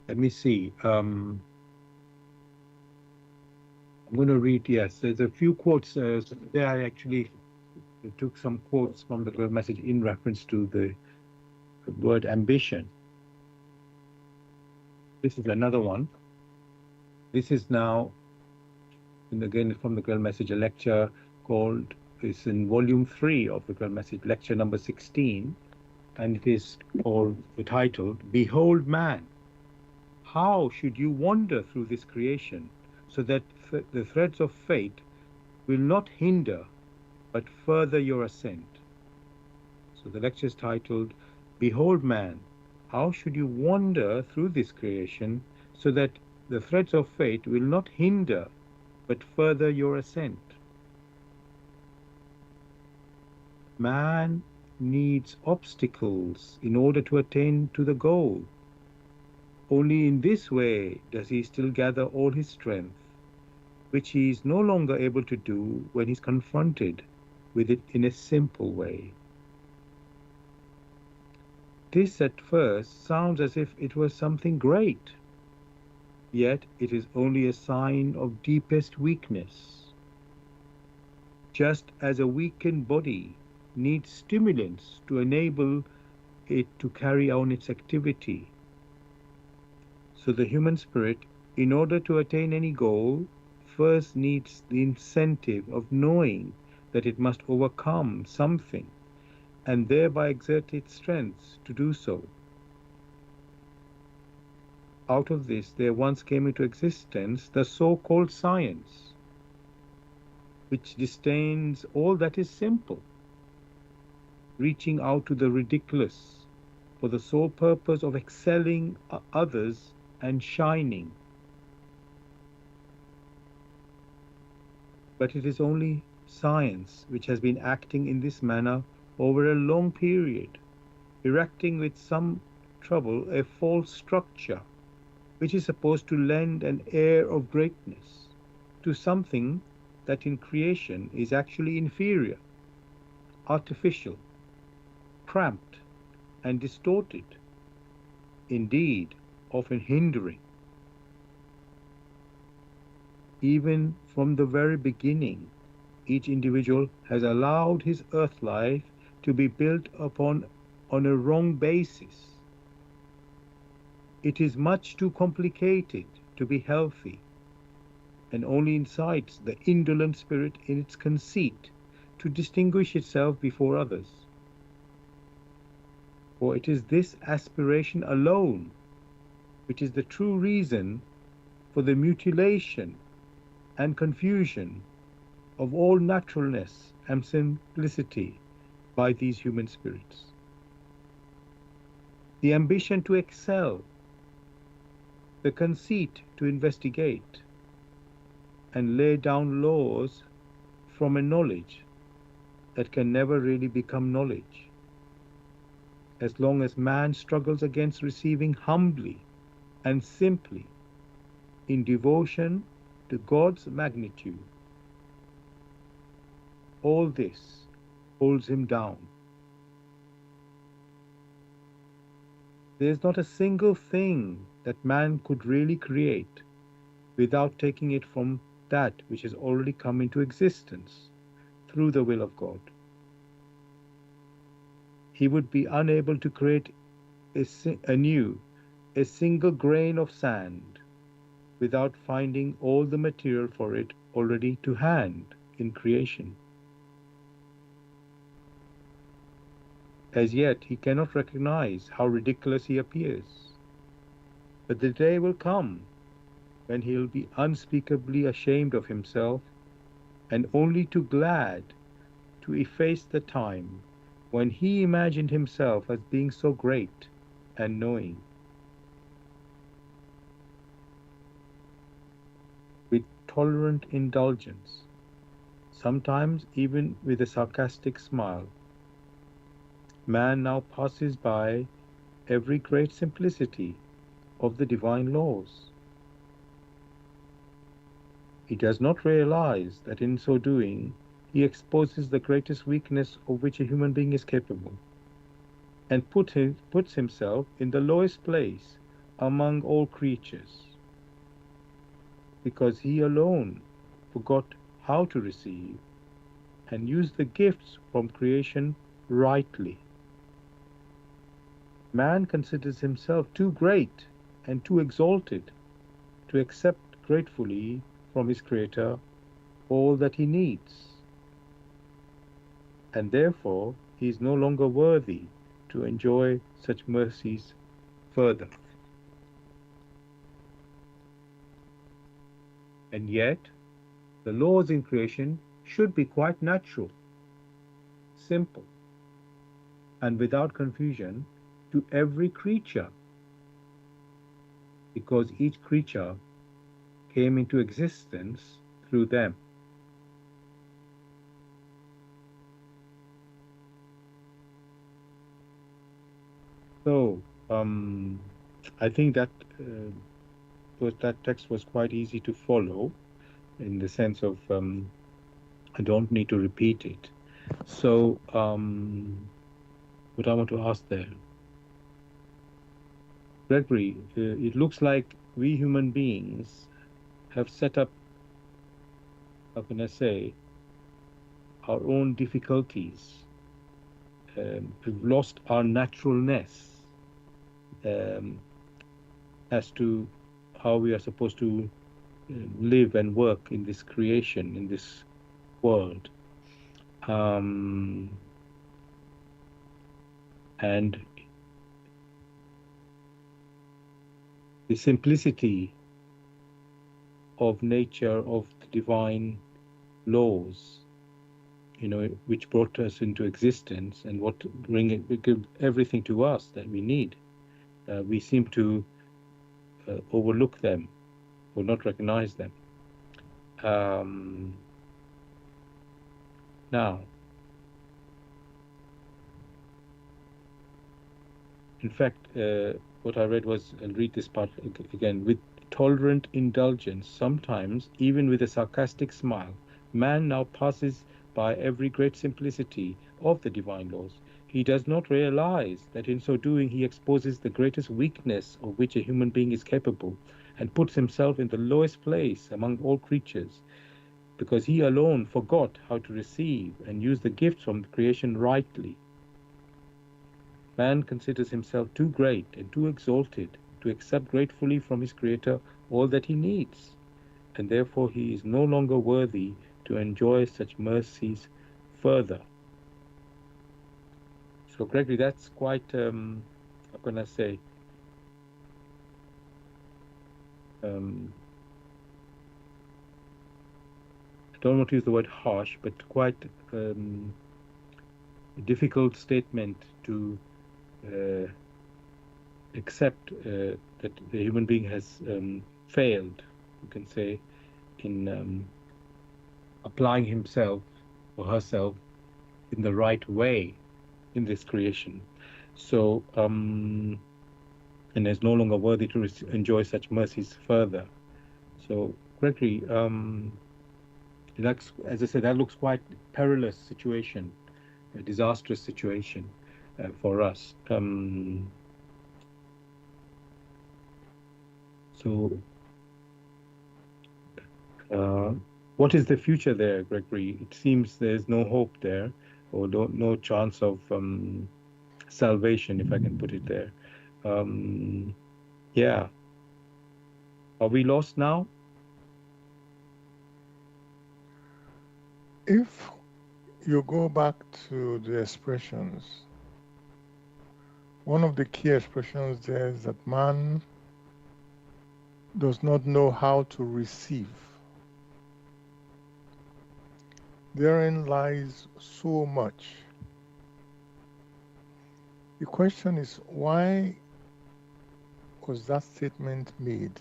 let me see. I'm going to read, yes, there's a few quotes. There I actually took some quotes from the Grail message in reference to the word ambition. This is another one. This is now, and again from the Grail message, a lecture called, it's in volume 3 of the Grail message, lecture number 16, and it is called, the title, Behold Man, how should you wander through this creation so that the threads of fate will not hinder but further your ascent? So the lecture is titled, Behold Man, how should you wander through this creation so that the threads of fate will not hinder but further your ascent? Man needs obstacles in order to attain to the goal. Only in this way does he still gather all his strength, which he is no longer able to do when he is confronted with it in a simple way. This at first sounds as if it was something great, yet it is only a sign of deepest weakness. Just as a weakened body needs stimulants to enable it to carry on its activity, so the human spirit, in order to attain any goal, first needs the incentive of knowing that it must overcome something and thereby exert its strength to do so. Out of this there once came into existence the so-called science, which disdains all that is simple, reaching out to the ridiculous for the sole purpose of excelling others and shining. But it is only science which has been acting in this manner over a long period, erecting with some trouble a false structure which is supposed to lend an air of greatness to something that in creation is actually inferior, artificial, cramped, and distorted, indeed, often hindering. Even from the very beginning, each individual has allowed his earth life to be built upon on a wrong basis. It is much too complicated to be healthy, and only incites the indolent spirit in its conceit to distinguish itself before others. For it is this aspiration alone which is the true reason for the mutilation and confusion of all naturalness and simplicity by these human spirits. The ambition to excel, the conceit to investigate and lay down laws from a knowledge that can never really become knowledge, as long as man struggles against receiving humbly and simply in devotion to God's magnitude. All this holds him down. There is not a single thing that man could really create without taking it from that which has already come into existence through the will of God. He would be unable to create anew a single grain of sand without finding all the material for it already to hand in creation. As yet, he cannot recognize how ridiculous he appears. But the day will come when he will be unspeakably ashamed of himself and only too glad to efface the time when he imagined himself as being so great and knowing. With tolerant indulgence, sometimes even with a sarcastic smile, man now passes by every great simplicity of the divine laws. He does not realize that in so doing, he exposes the greatest weakness of which a human being is capable, and puts himself in the lowest place among all creatures, because he alone forgot how to receive and use the gifts from creation rightly. Man considers himself too great and too exalted to accept gratefully from his Creator all that he needs, and therefore he is no longer worthy to enjoy such mercies further. And yet, the laws in creation should be quite natural, simple, and without confusion to every creature, because each creature came into existence through them. So, I think that that text was quite easy to follow in the sense of I don't need to repeat it. So, what I want to ask there, Gregory, it looks like we human beings have set up, how can I say, our own difficulties. We've lost our naturalness um, as to how we are supposed to live and work in this creation, in this world. Um, and the simplicity of nature, of the divine laws, which brought us into existence and what bring it, give everything to us that we need. We seem to overlook them or not recognize them. Um, Now, in fact, what I read was, I'll read this part again. With tolerant indulgence, sometimes even with a sarcastic smile, man now passes by every great simplicity of the divine laws. He does not realize that in so doing he exposes the greatest weakness of which a human being is capable, and puts himself in the lowest place among all creatures, because he alone forgot how to receive and use the gifts from creation rightly. Man considers himself too great and too exalted to accept gratefully from his Creator all that he needs, and therefore he is no longer worthy to enjoy such mercies further. So, Gregory, that's quite, how can I say, um, I don't want to use the word harsh, but quite a difficult statement to uh, accept that the human being has failed, you can say, in applying himself or herself in the right way in this creation. So, and is no longer worthy to enjoy such mercies further. So, Gregory, that's, as I said, that looks quite perilous situation, a disastrous situation for us. So, uh, what is the future there, Gregory? It seems there's no hope there, or no chance of salvation, if I can put it there. Um, yeah. Are we lost now? If you go back to the expressions, one of the key expressions there is that man does not know how to receive. Therein lies so much. The question is, why was that statement made,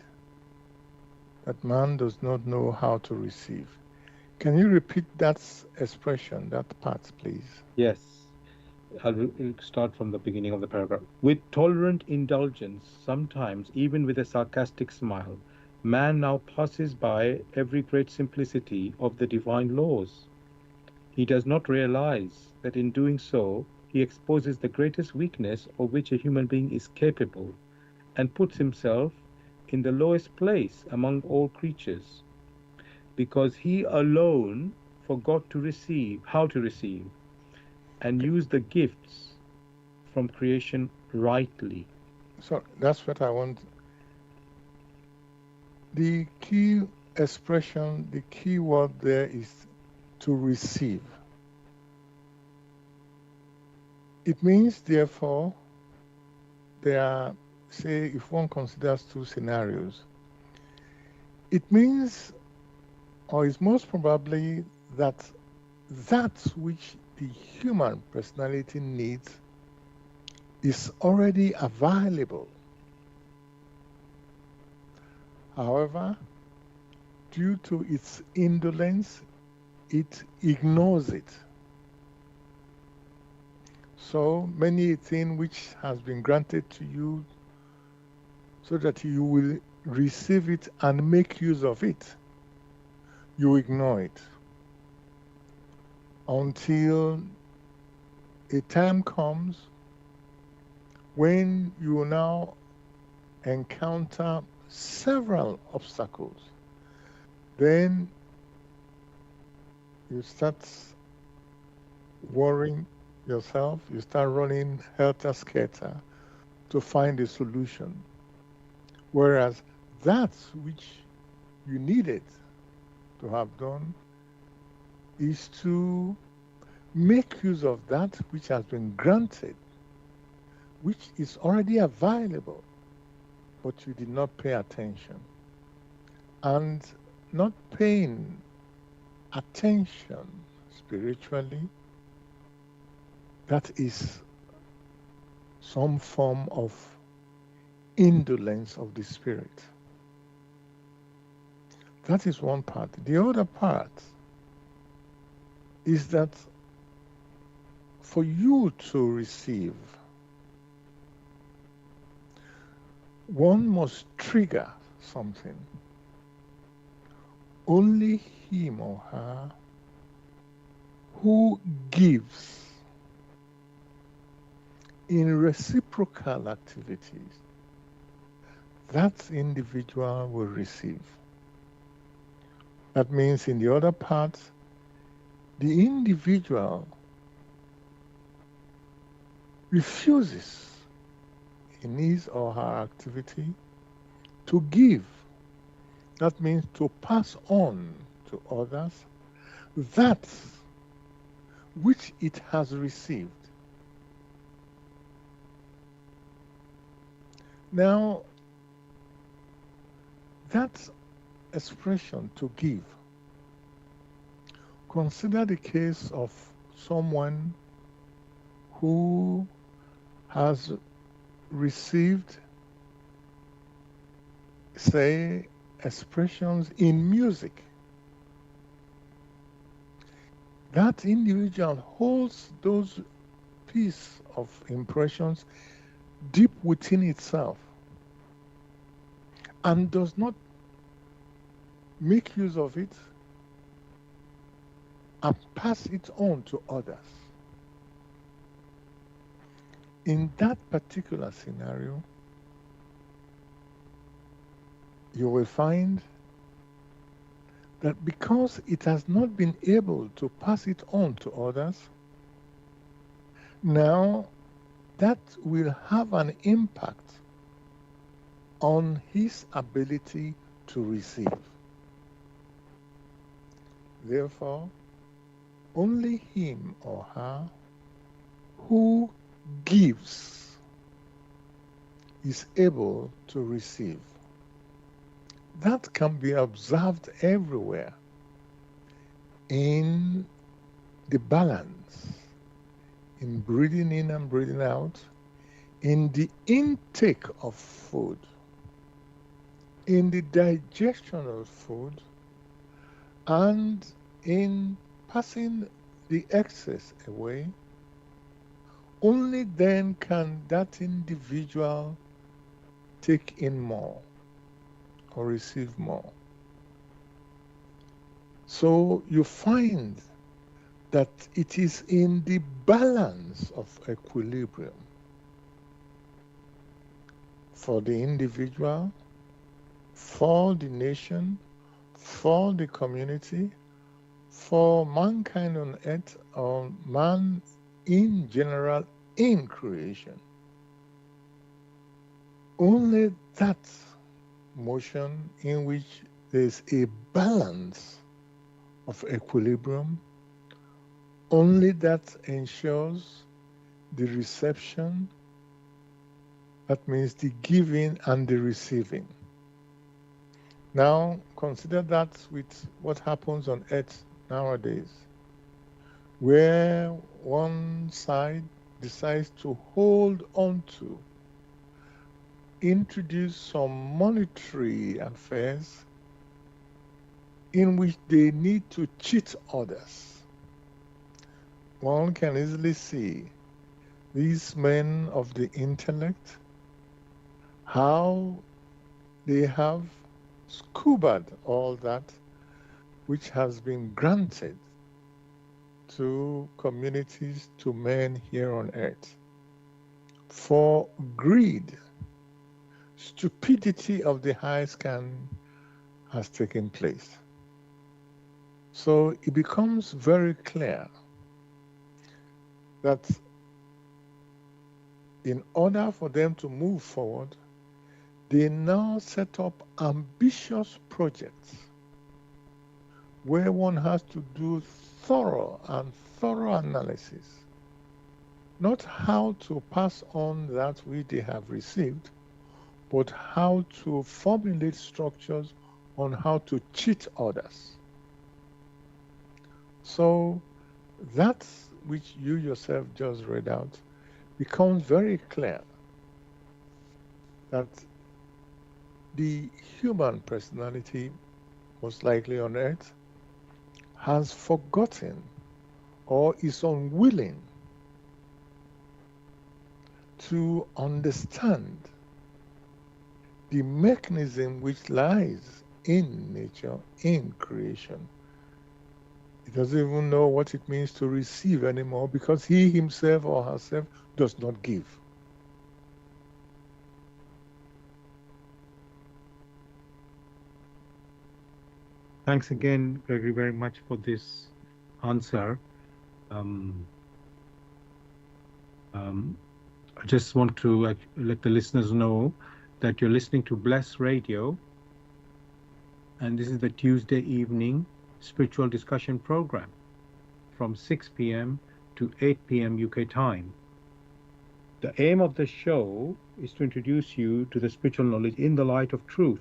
that man does not know how to receive? Can you repeat that expression, that part, please? Yes. I'll start from the beginning of the paragraph. With tolerant indulgence, sometimes even with a sarcastic smile, man now passes by every great simplicity of the divine laws. He does not realize that in doing so, he exposes the greatest weakness of which a human being is capable, and puts himself in the lowest place among all creatures, because he alone forgot to receive, how to receive, and Okay. use the gifts from creation rightly. So that's what I want. The key expression, the key word there is to receive. It means, therefore, there are, say, if one considers two scenarios, it means, or is most probably, that that which the human personality needs is already available. However, due to its indolence, it ignores it. So many things which has been granted to you so that you will receive it and make use of it. You ignore it until a time comes when you now encounter several obstacles. Then you start worrying yourself, you start running helter-skelter to find a solution. Whereas that which you needed to have done is to make use of that which has been granted, which is already available, but you did not pay attention. And not paying attention spiritually, that is some form of indolence of the spirit. That is one part. The other part is that for you to receive, one must trigger something. Only him or her who gives in reciprocal activities, that individual will receive. That means in the other part, the individual refuses in his or her activity to give. That means to pass on to others that which it has received. Now, that expression to give, consider the case of someone who has received, say, expressions in music. That individual holds those piece of impressions deep within itself and does not make use of it and pass it on to others. In that particular scenario, you will find that because it has not been able to pass it on to others, now that will have an impact on his ability to receive. Therefore, only him or her who gives is able to receive. That can be observed everywhere in the balance, in breathing in and breathing out, in the intake of food, in the digestion of food, and in passing the excess away. Only then can that individual take in more or receive more. So you find that it is in the balance of equilibrium for the individual, for the nation, for the community, for mankind on earth, or man in general in creation. Only that motion in which there is a balance of equilibrium, only that ensures the reception, that means the giving and the receiving. Now consider that with what happens on earth nowadays, where one side decides to hold on to, introduce some monetary affairs in which they need to cheat others. One can easily see these men of the intellect, how they have scubaed all that which has been granted to communities, to men here on earth. For greed, stupidity of the highest kind has taken place. So it becomes very clear that in order for them to move forward, they now set up ambitious projects where one has to do thorough analysis, not how to pass on that which they have received, but how to formulate structures on how to cheat others. So that which you yourself just read out becomes very clear that the human personality, most likely on earth, has forgotten or is unwilling to understand the mechanism which lies in nature, in creation. He doesn't even know what it means to receive anymore because he himself or herself does not give. Thanks again, Gregory, very much for this answer. Um, I just want to let the listeners know that you're listening to Bless Radio, and this is the Tuesday evening spiritual discussion program from 6 p.m. to 8 p.m. UK time. The aim of the show is to introduce you to the spiritual knowledge in the light of truth,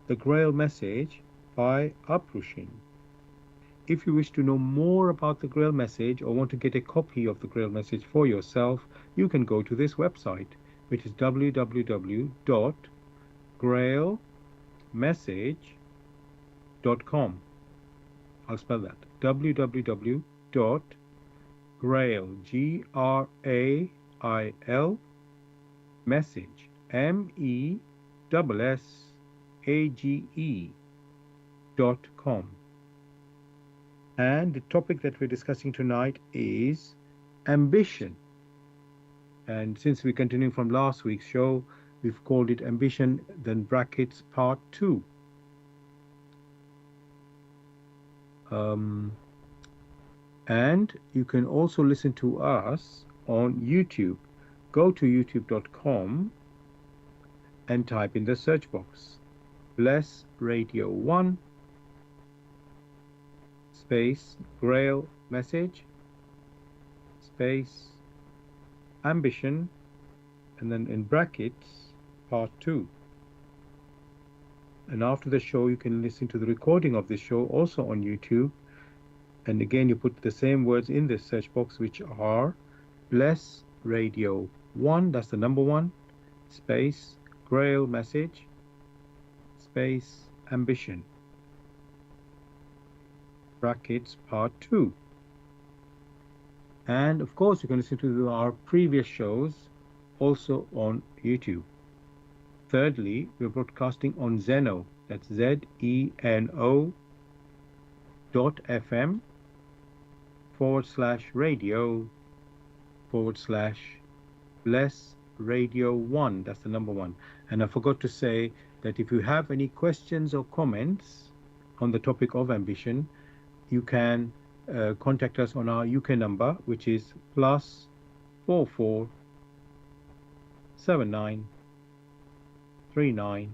the Grail message by Aprushin. If you wish to know more about the Grail message or want to get a copy of the Grail message for yourself, you can go to this website, which is www.grailmessage.com. I'll spell that. www.grail, Grail, message, MESSAGE.com. And the topic that we're discussing tonight is ambition. And since we're continuing from last week's show, we've called it Ambition, then brackets part 2. And you can also listen to us on YouTube. Go to youtube.com and type in the search box Bless Radio 1 space Grail message space ambition, and then in brackets part 2. And after the show you can listen to the recording of this show also on YouTube, and again you put the same words in this search box, which are Bless Radio 1, that's the number 1, space Grail message space ambition, brackets part 2. And of course you can listen to our previous shows also on YouTube. Thirdly, we're broadcasting on Zeno, that's ZENO.fm/radio/bless radio 1, that's the number 1. And I forgot to say that if you have any questions or comments on the topic of ambition, you can contact us on our UK number, which is +44 79 39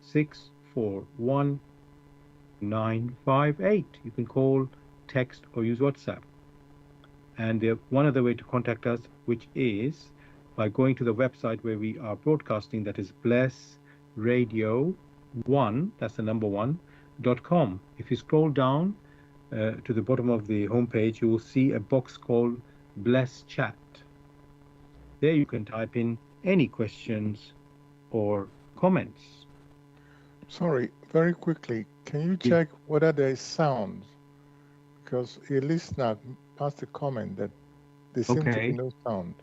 641 958. You can call, text, or use WhatsApp. And there's one other way to contact us, which is by going to the website where we are broadcasting, that is Bless Radio 1, that's the number 1.com. If you scroll down to the bottom of the homepage, you will see a box called Bless Chat. There you can type in any questions or comments. Sorry, very quickly, can you check whether there is sound? Because a listener passed a comment that there seems to be Okay. no sound.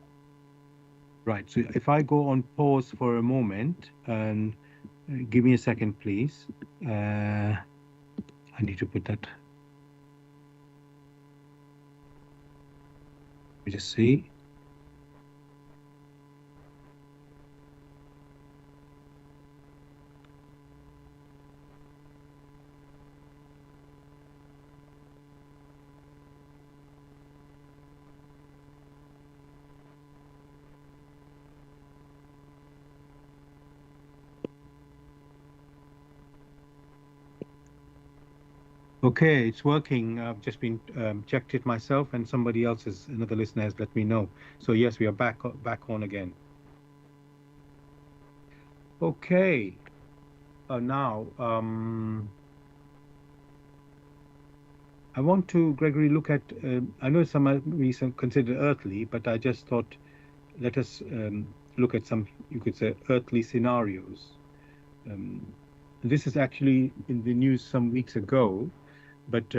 Right. So if I go on pause for a moment and give me a second, please. I need to put that. Let me just see. Okay, it's working. I've just been checked it myself, and somebody else has, another listener has let me know. So yes, we are back on again. Okay. Now, I want to, Gregory, look at. I know some might be considered earthly, but I just thought let us look at some, you could say, earthly scenarios. This is actually in the news some weeks ago, but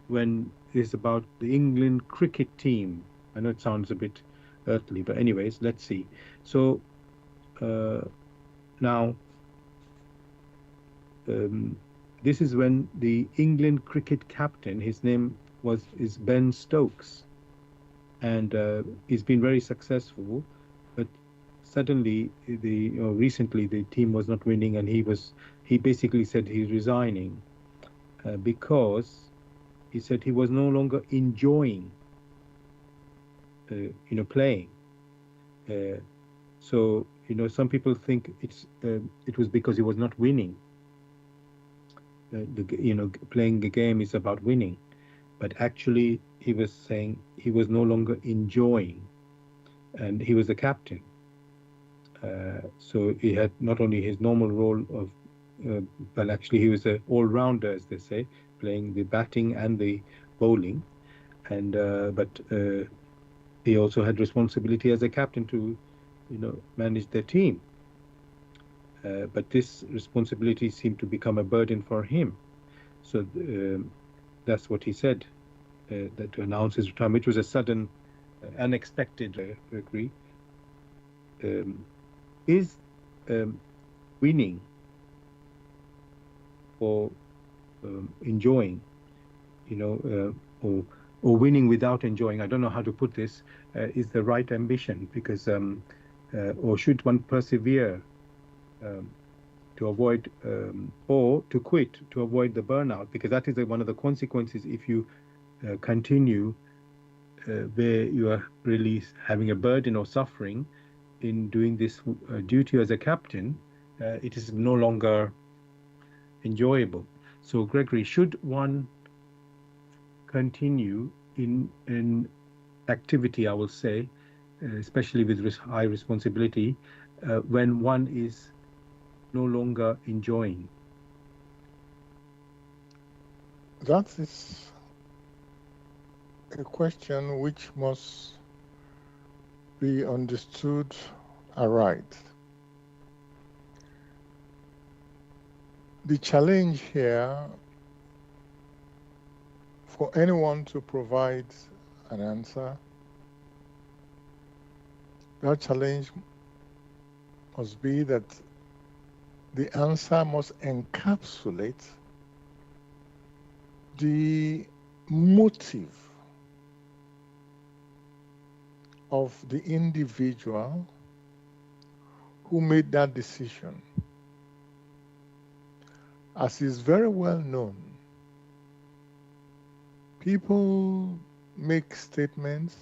when it's about the England cricket team. I know it sounds a bit earthly, but anyways, let's see. So now, this is when the England cricket captain, his name is Ben Stokes, and he's been very successful, but suddenly recently the team was not winning, and he basically said he's resigning because he said he was no longer enjoying playing. So some people think it was because he was not winning. Playing the game is about winning, but actually he was saying he was no longer enjoying, and he was the captain. So he had not only his normal role of, but actually he was an all-rounder, as they say, playing the batting and the bowling, and but he also had responsibility as a captain to, manage their team. But this responsibility seemed to become a burden for him. So that's what he said, that to announce his retirement, which was a sudden, unexpected, Gregory. Is winning or enjoying, or winning without enjoying, I don't know how to put this, is the right ambition, because or should one persevere to avoid or to quit to avoid the burnout, because that is one of the consequences if you continue where you are really having a burden or suffering in doing this duty as a captain. It is no longer enjoyable. So, Gregory, should one continue in activity, I will say, especially with high responsibility, when one is no longer enjoying? That is a question which must be understood aright. The challenge here for anyone to provide an answer, that challenge must be that the answer must encapsulate the motive of the individual who made that decision. As is very well known, people make statements,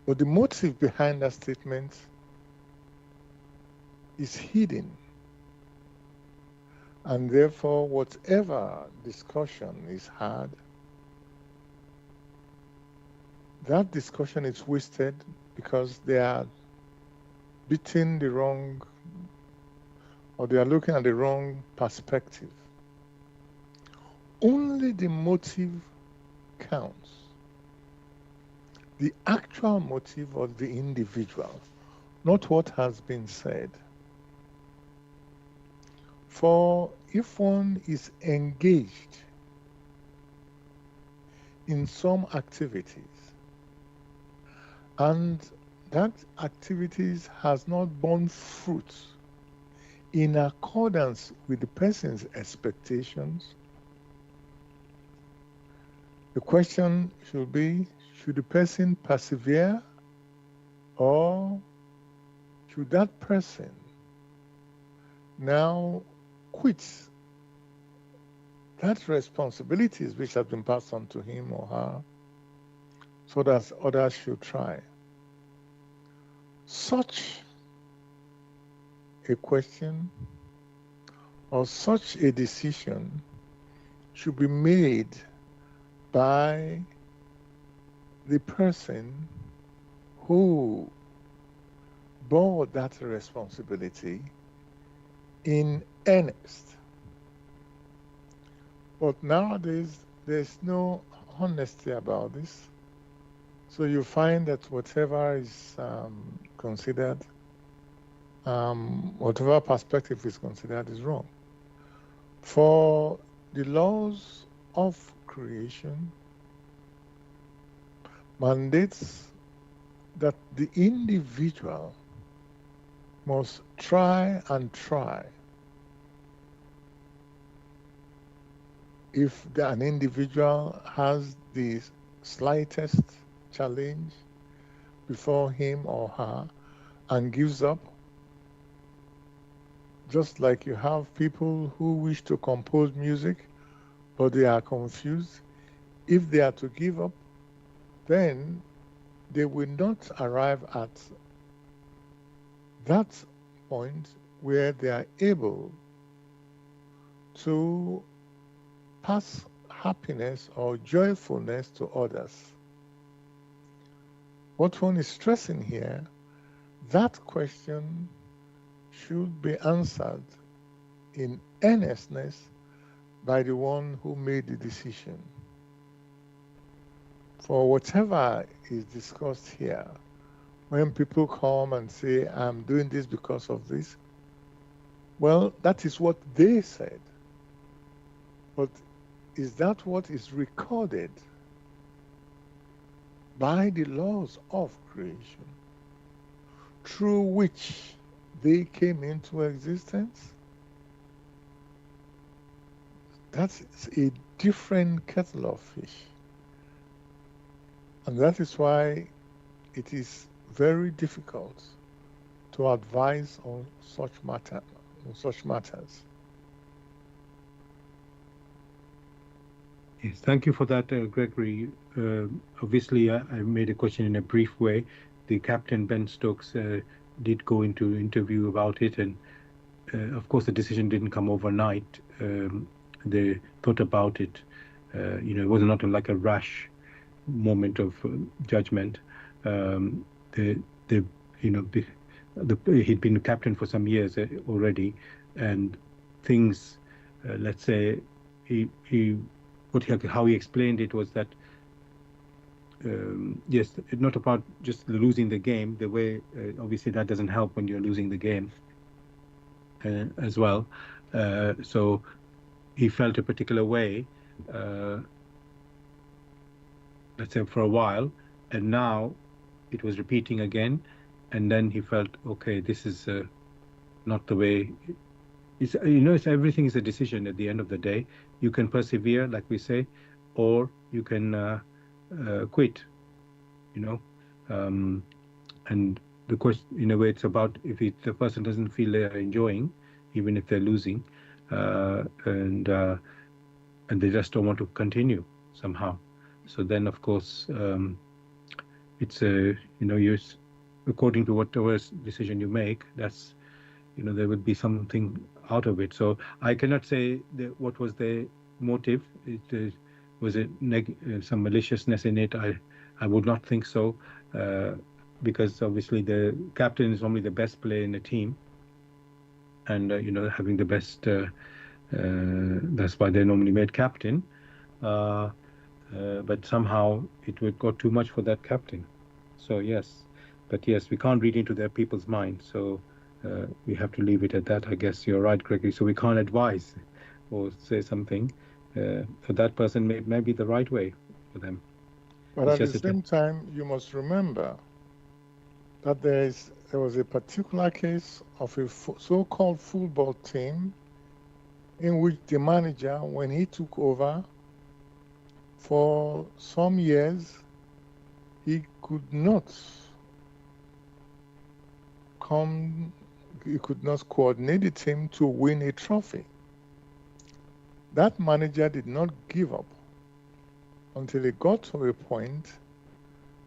but the motive behind that statement is hidden. And therefore, whatever discussion is had, that discussion is wasted because they are beating the wrong, or they are looking at the wrong perspective. Only the motive counts. The actual motive of the individual, not what has been said. For if one is engaged in some activities, and that activities has not borne fruit in accordance with the person's expectations, the question should be, should the person persevere, or should that person now quit that responsibilities which have been passed on to him or her so that others should try? Such a question or such a decision should be made by the person who bore that responsibility in earnest. But nowadays, there's no honesty about this. So you find that whatever is considered, whatever perspective is considered is wrong. For the laws of creation mandates that the individual must try and try. If an individual has the slightest challenge before him or her and gives up, just like you have people who wish to compose music, but they are confused, if they are to give up, then they will not arrive at that point where they are able to pass happiness or joyfulness to others. What one is stressing here, that question should be answered in earnestness by the one who made the decision. For whatever is discussed here, when people come and say, I'm doing this because of this, well, that is what they said. But is that what is recorded by the laws of creation through which they came into existence? That's a different kettle of fish. And that is why it is very difficult to advise on such matters. Yes, thank you for that, Gregory. Obviously, I made a question in a brief way. The Captain Ben Stokes did go into interview about it, and of course, the decision didn't come overnight. They thought about it. It was not like a rash moment of judgment. He'd been captain for some years already, and things, let's say, how he explained it was that yes, not about just losing the game. The way obviously that doesn't help when you're losing the game as well. So he felt a particular way, let's say, for a while, and now it was repeating again, and then he felt, okay, this is not the way. Everything is a decision at the end of the day. You can persevere, like we say, or you can quit. And the question, in a way, it's about if the person doesn't feel they're enjoying, even if they're losing, and they just don't want to continue somehow. So then, of course, it's according to whatever decision you make, that's there would be something out of it. So I cannot say what was the motive. Was it some maliciousness in it? I would not think so, because obviously the captain is normally the best player in the team, and having the best. That's why they're normally made captain. But somehow it would go too much for that captain. So yes, we can't read into their people's minds. So we have to leave it at that. I guess you're right, Gregory. So we can't advise or say something. For that person may be the right way. for them. But It's at the just same time, you must remember that there was a particular case of a so-called football team in which the manager, when he took over, for some years, he could not he could not coordinate the team to win a trophy. That manager did not give up until he got to a point,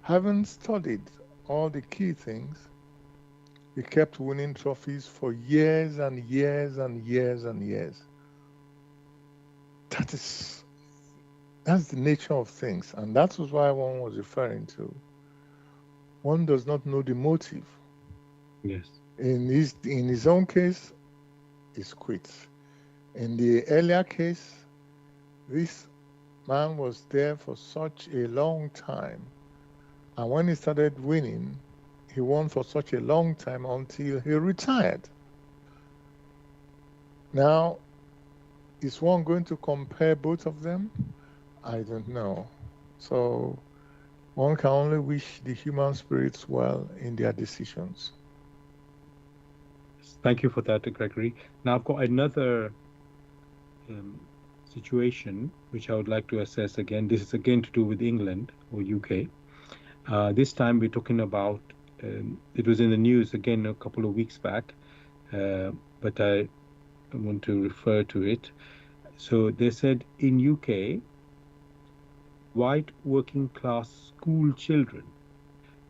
having studied all the key things, he kept winning trophies for years and years and years and years. That's the nature of things, and that was why one was referring to. One does not know the motive. yes, In his own case, he quits. In the earlier case, this man was there for such a long time, and when he started winning, he won for such a long time until he retired. Now, is one going to compare both of them? I don't know. So one can only wish the human spirits well in their decisions. thank you for that, Gregory. Now I've got another um, situation which I would like to assess again. This is again to do with England or UK. This time we're talking about, it was in the news again a couple of weeks back, but I want to refer to it. So they said in UK, white working class school children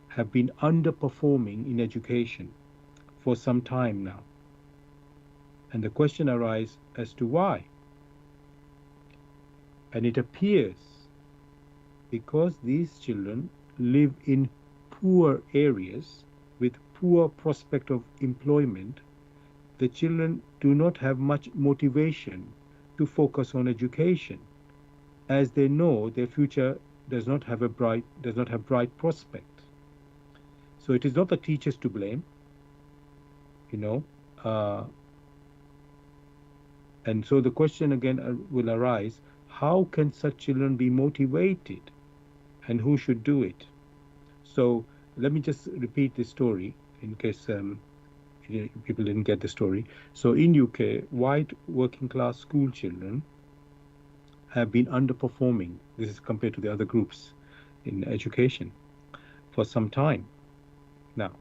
have been underperforming in education for some time now. And the question arises as to why. And it appears because these children live in poor areas with poor prospect of employment, the children do not have much motivation to focus on education, as they know their future does not have bright prospect. So it is not the teachers to blame, you know. And so the question again will arise: how can such children be motivated, and who should do it? So let me just repeat the story in case people didn't get the story. So in UK, white working class school children have been underperforming. This is compared to the other groups in education for some time now.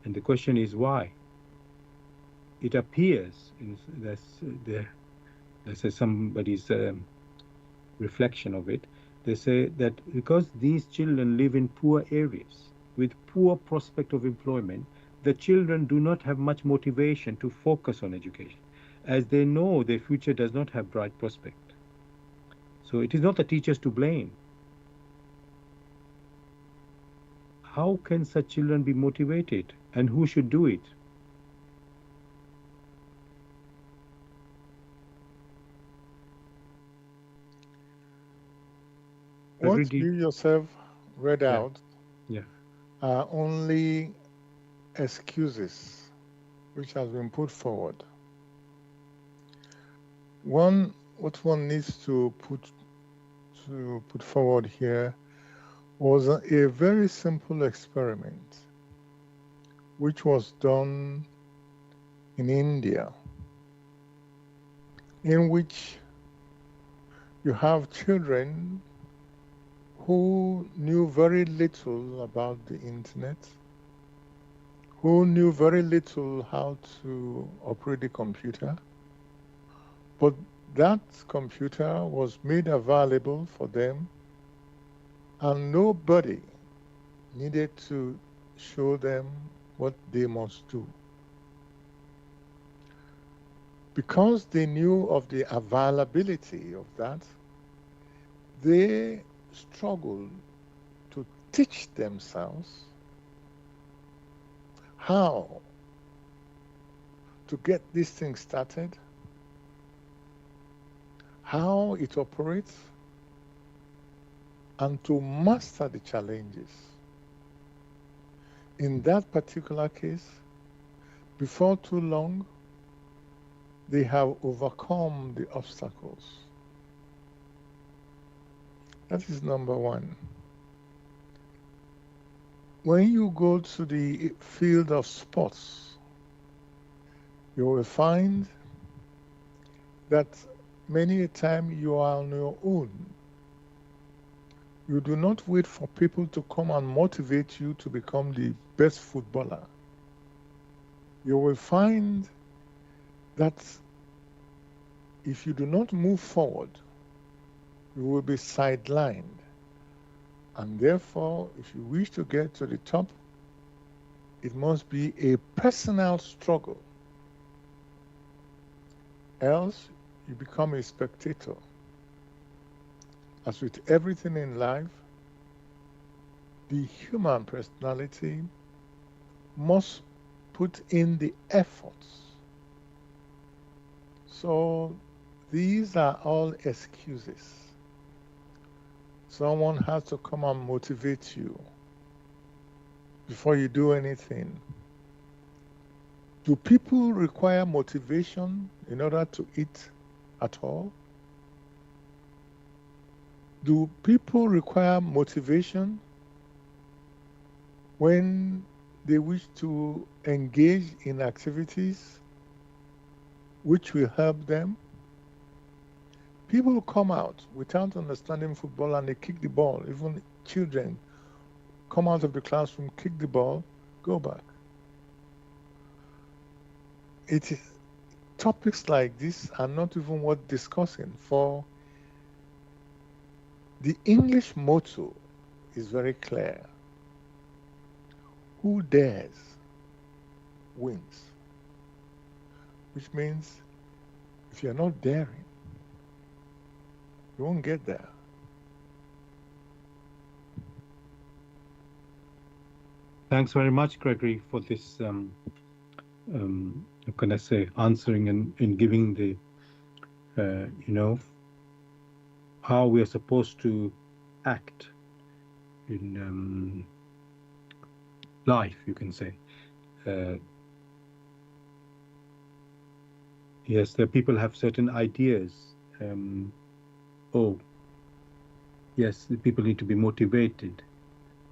And the question is why? It appears, there's somebody's reflection of it. They say that because these children live in poor areas with poor prospect of employment, the children do not have much motivation to focus on education, as they know their future does not have bright prospect. So it is not the teachers to blame. How can such children be motivated, and who should do it? What you yourself read Yeah, out yeah, are only excuses which has been put forward. What one needs to put forward here was a very simple experiment which was done in India, in which you have children who knew very little about the internet, who knew very little how to operate the computer, but that computer was made available for them, and nobody needed to show them what they must do. Because they knew of the availability of that, they struggled to teach themselves how to get this thing started, how it operates, and to master the challenges. In that particular case, before too long, they have overcome the obstacles. That is number one. When you go to the field of sports, you will find that many a time you are on your own. You do not wait for people to come and motivate you to become the best footballer. You will find that if you do not move forward, you will be sidelined. And therefore, if you wish to get to the top, it must be a personal struggle. Else, you become a spectator. As with everything in life, the human personality must put in the efforts. So these are all excuses. Someone has to come and motivate you before you do anything. Do people require motivation in order to eat at all? Do people require motivation when they wish to engage in activities which will help them? People come out without understanding football and they kick the ball. Even children come out of the classroom, kick the ball, go back. It is, topics like this are not even worth discussing, for the English motto is very clear. Who dares wins. Which means if you're not daring, you won't get there. Thanks very much, Gregory, for this, how can I say, answering and giving the, how we are supposed to act in life, you can say. Yes, the people have certain ideas. Oh, yes, the people need to be motivated.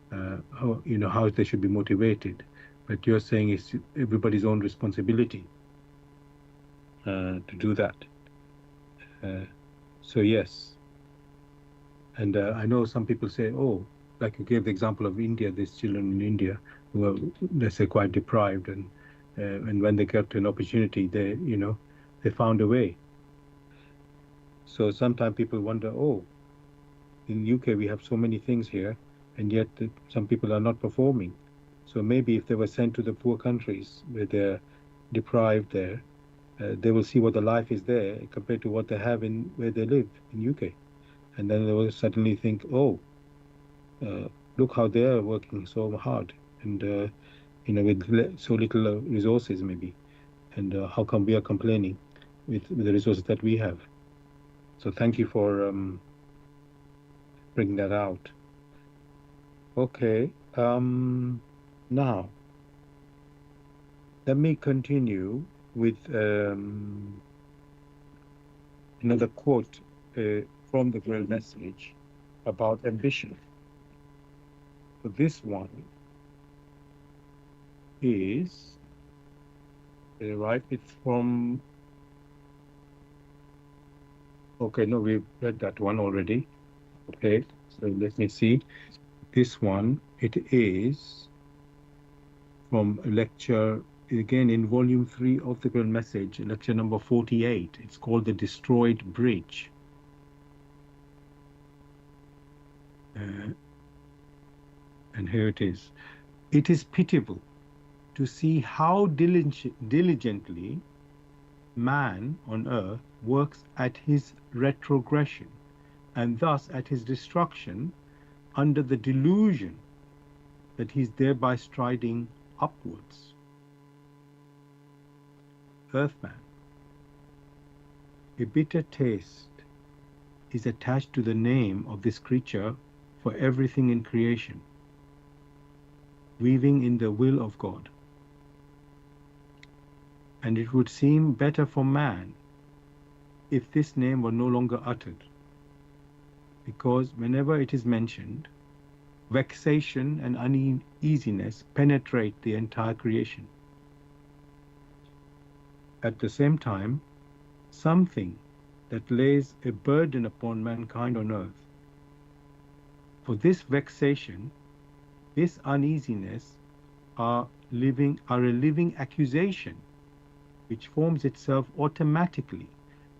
How they should be motivated. But you're saying it's everybody's own responsibility to do that. So yes. And I know some people say, oh, like you gave the example of India, these children in India who are, let's say, quite deprived, and when they get an opportunity, they found a way. So sometimes people wonder, oh, in UK we have so many things here, and yet some people are not performing. So maybe if they were sent to the poor countries where they're deprived there, they will see what the life is there compared to what they have in where they live in UK, and then they will suddenly think, oh, look how they are working so hard, and with so little resources maybe, and how come we are complaining with the resources that we have? So thank you for bringing that out. Okay, now let me continue with another quote from the Grail message about ambition. So this one is right. It's from. Okay, no, we've read that one already. Okay, so let me see. This one, it is from a lecture, again in volume 3 of the Grail message, lecture number 48. It's called The Destroyed Bridge. And here it is. It is pitiable to see how diligently man on earth works at his retrogression, and thus at his destruction, under the delusion that he's thereby striding upwards. Earthman, a bitter taste is attached to the name of this creature for everything in creation, weaving in the will of God. And it would seem better for man if this name were no longer uttered. because whenever it is mentioned, vexation and uneasiness penetrate the entire creation. At the same time, something that lays a burden upon mankind on earth. For this vexation, this uneasiness are a living accusation which forms itself automatically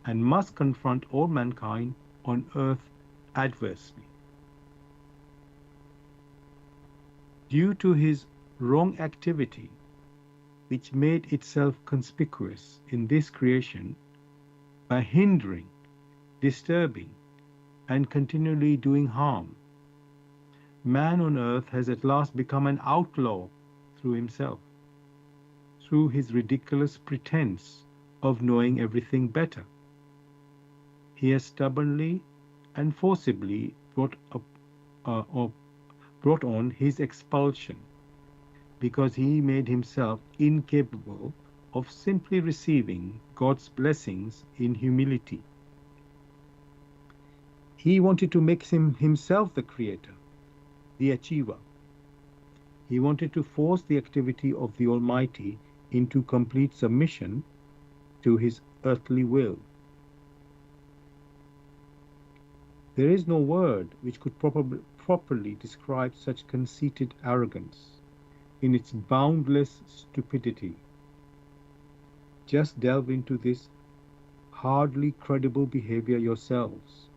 and must confront all mankind on earth adversely. Due to his wrong activity, which made itself conspicuous in this creation by hindering, disturbing, and continually doing harm, man on earth has at last become an outlaw through himself, through his ridiculous pretense of knowing everything better. He has stubbornly and forcibly brought on his expulsion, because he made himself incapable of simply receiving God's blessings in humility. He wanted to make himself the creator, the achiever. He wanted to force the activity of the Almighty into complete submission to his earthly will. There is no word which could properly describe such conceited arrogance in its boundless stupidity. Just delve into this hardly credible behavior yourselves.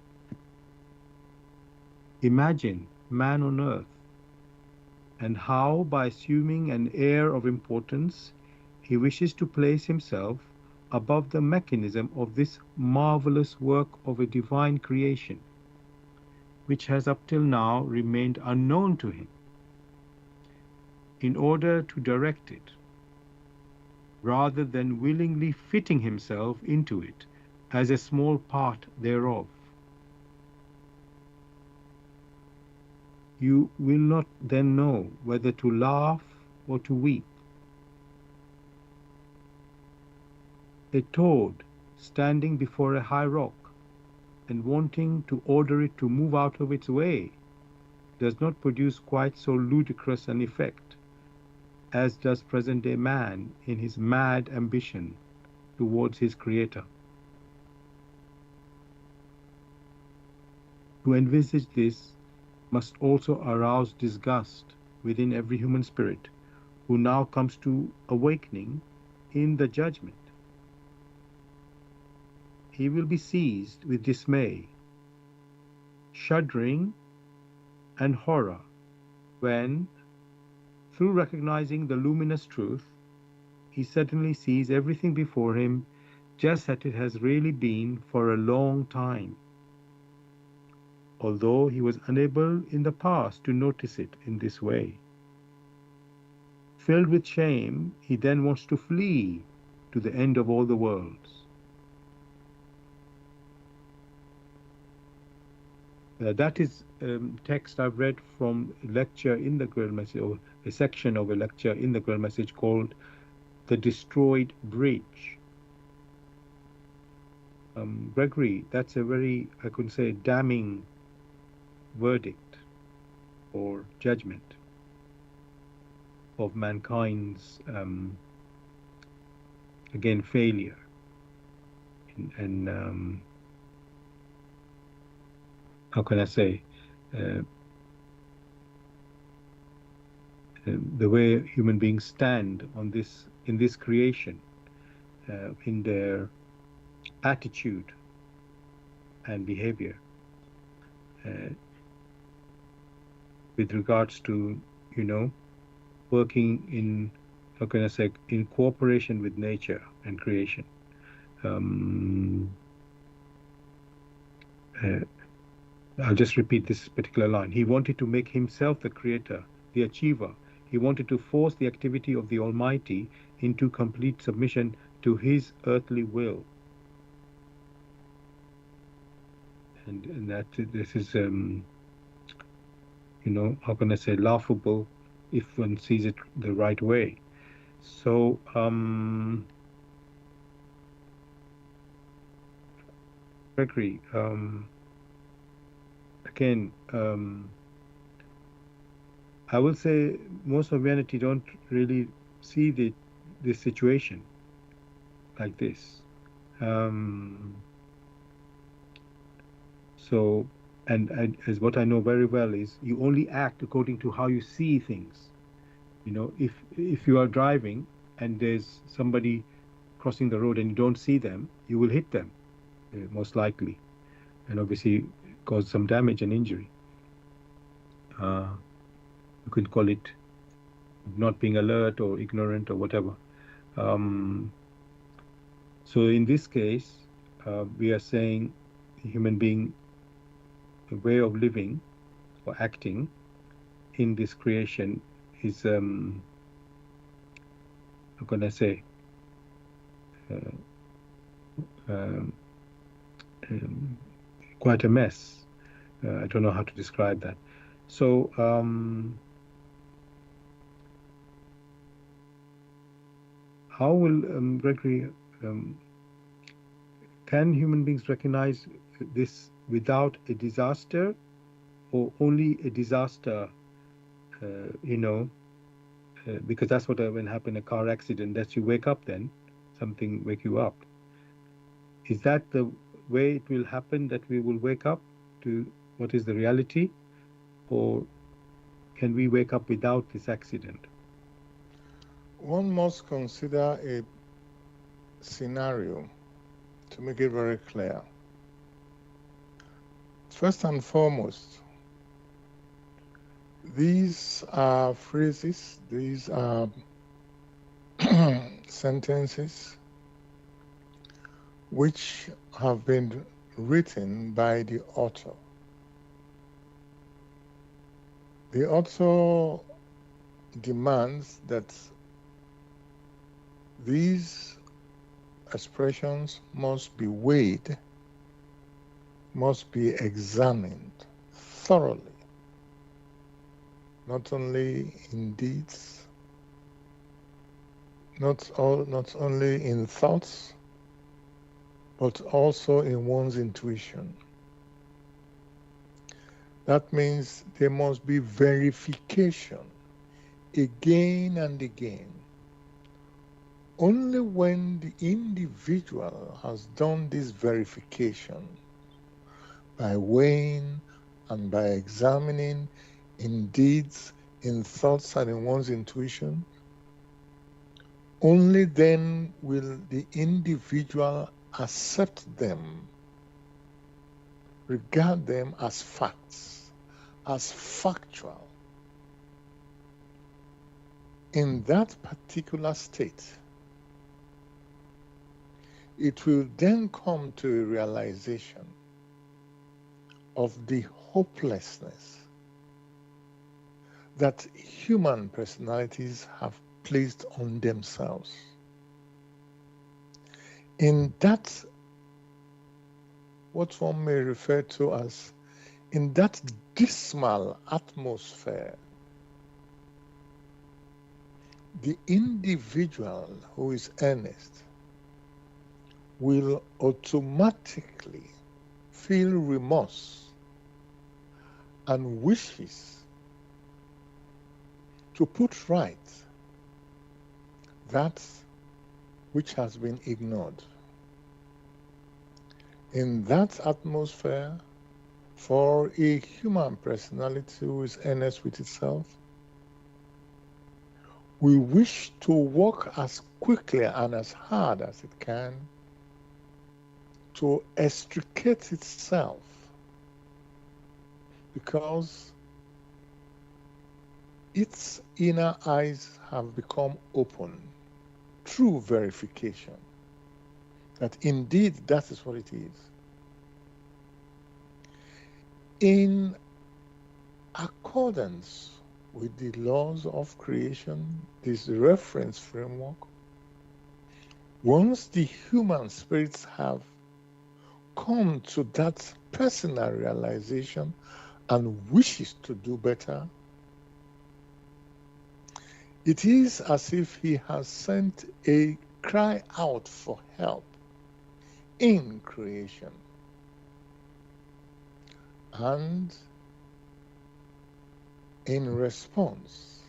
Imagine man on earth, and how, by assuming an air of importance, he wishes to place himself above the mechanism of this marvelous work of a divine creation, which has up till now remained unknown to him, in order to direct it, rather than willingly fitting himself into it as a small part thereof. You will not then know whether to laugh or to weep. A toad standing before a high rock and wanting to order it to move out of its way does not produce quite so ludicrous an effect as does present-day man in his mad ambition towards his Creator. To envisage this must also arouse disgust within every human spirit who now comes to awakening in the judgment. He will be seized with dismay, shuddering, and horror when, through recognizing the luminous truth, he suddenly sees everything before him just as it has really been for a long time, although he was unable in the past to notice it in this way. Filled with shame, he then wants to flee to the end of all the worlds. That is text I've read from a lecture in the Grail message, or a section of a lecture in the Grail message called "The Destroyed Bridge." Gregory, that's a very, I could say, damning verdict or judgment of mankind's, again, failure and how can I say, the way human beings stand on this, in this creation, in their attitude and behavior, with regards to, working in, how can I say, in cooperation with nature and creation. I'll just repeat this particular line. He wanted to make himself the creator, the achiever. He wanted to force the activity of the Almighty into complete submission to his earthly will. And that this is, how can I say, laughable if one sees it the right way. So, Gregory, again, I will say most of humanity don't really see this situation like this. So, and as what I know very well is you only act according to how you see things. You know, if you are driving and there's somebody crossing the road and you don't see them, you will hit them, most likely, and obviously cause some damage and injury. You can call it not being alert or ignorant or whatever. Um, so in this case, we are saying the human being, a way of living or acting in this creation is, how can I say, uh, um, quite a mess. I don't know how to describe that. So, how will Gregory, can human beings recognize this without a disaster, or only a disaster? You know, because that's what when happen a car accident, that you wake up, then something wake you up. Is that the way it will happen, that we will wake up to what is the reality, or can we wake up without this accident? One must consider a scenario to make it very clear. First and foremost, these are phrases, these are sentences which have been written by the author. The author demands that these expressions must be weighed, must be examined thoroughly, not only in deeds, not only in thoughts, but also in one's intuition. That means there must be verification again and again. Only when the individual has done this verification by weighing and by examining in deeds, in thoughts, and in one's intuition, only then will the individual accept them, regard them as facts, as factual. In that particular state, it will then come to a realization of the hopelessness that human personalities have placed on themselves. In that, what one may refer to as, in that dismal atmosphere, the individual who is earnest will automatically feel remorse and wishes to put right that which has been ignored. In that atmosphere, for a human personality who is earnest with itself, we wish to work as quickly and as hard as it can to extricate itself, because its inner eyes have become open through verification that indeed that is what it is. In accordance with the laws of creation, this reference framework, once the human spirits have come to that personal realization and wishes to do better, it is as if he has sent a cry out for help in creation. And in response,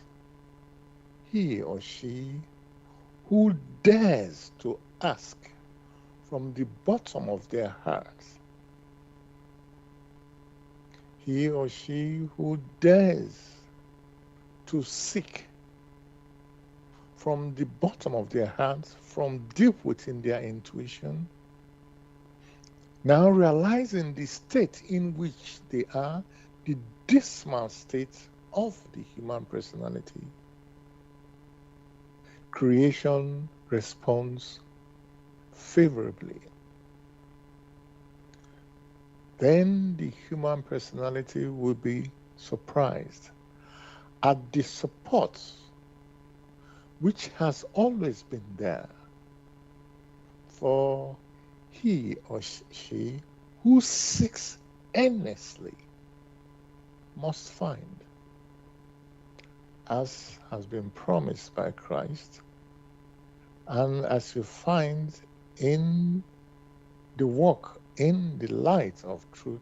he or she who dares to ask from the bottom of their hearts, he or she who dares to seek from the bottom of their hearts, from deep within their intuition, now realizing the state in which they are, the dismal state of the human personality, creation responds favorably. Then the human personality will be surprised at the support which has always been there for he or she who seeks earnestly must find, as has been promised by Christ, and as you find in the walk in the light of truth,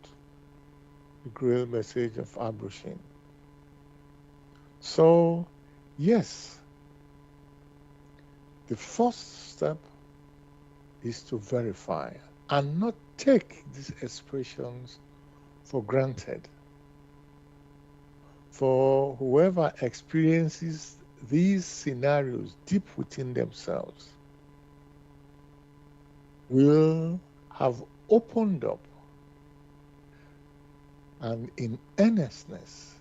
the Grail message of Abraham. So, yes, the first step is to verify and not take these expressions for granted. For whoever experiences these scenarios deep within themselves will have opened up, and in earnestness,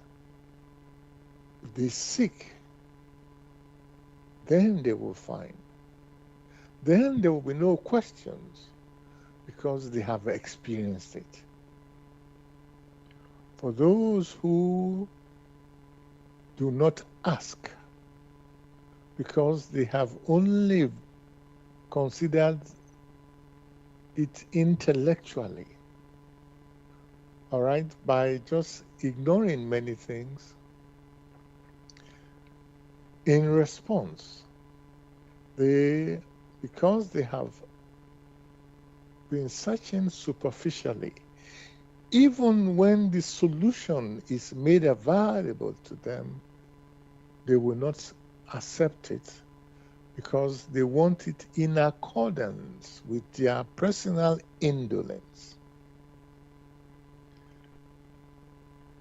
if they seek, then they will find. Then there will be no questions because they have experienced it. For those who do not ask because they have only considered it intellectually, all right, by just ignoring many things, in response, because they have been searching superficially, even when the solution is made available to them, they will not accept it because they want it in accordance with their personal indolence.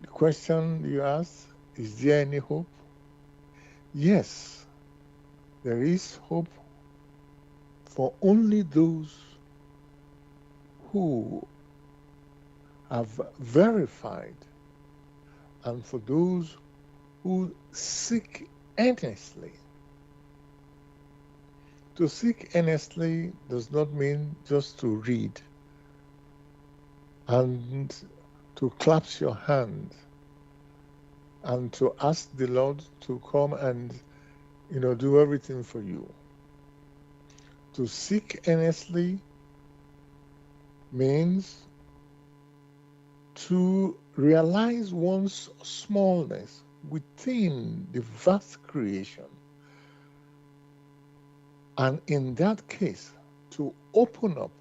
The question you asked, is there any hope? Yes, there is hope for only those who have verified and for those who seek earnestly. To seek earnestly does not mean just to read and to clasp your hand and to ask the Lord to come and, do everything for you. To seek earnestly means to realize one's smallness within the vast creation. And in that case, to open up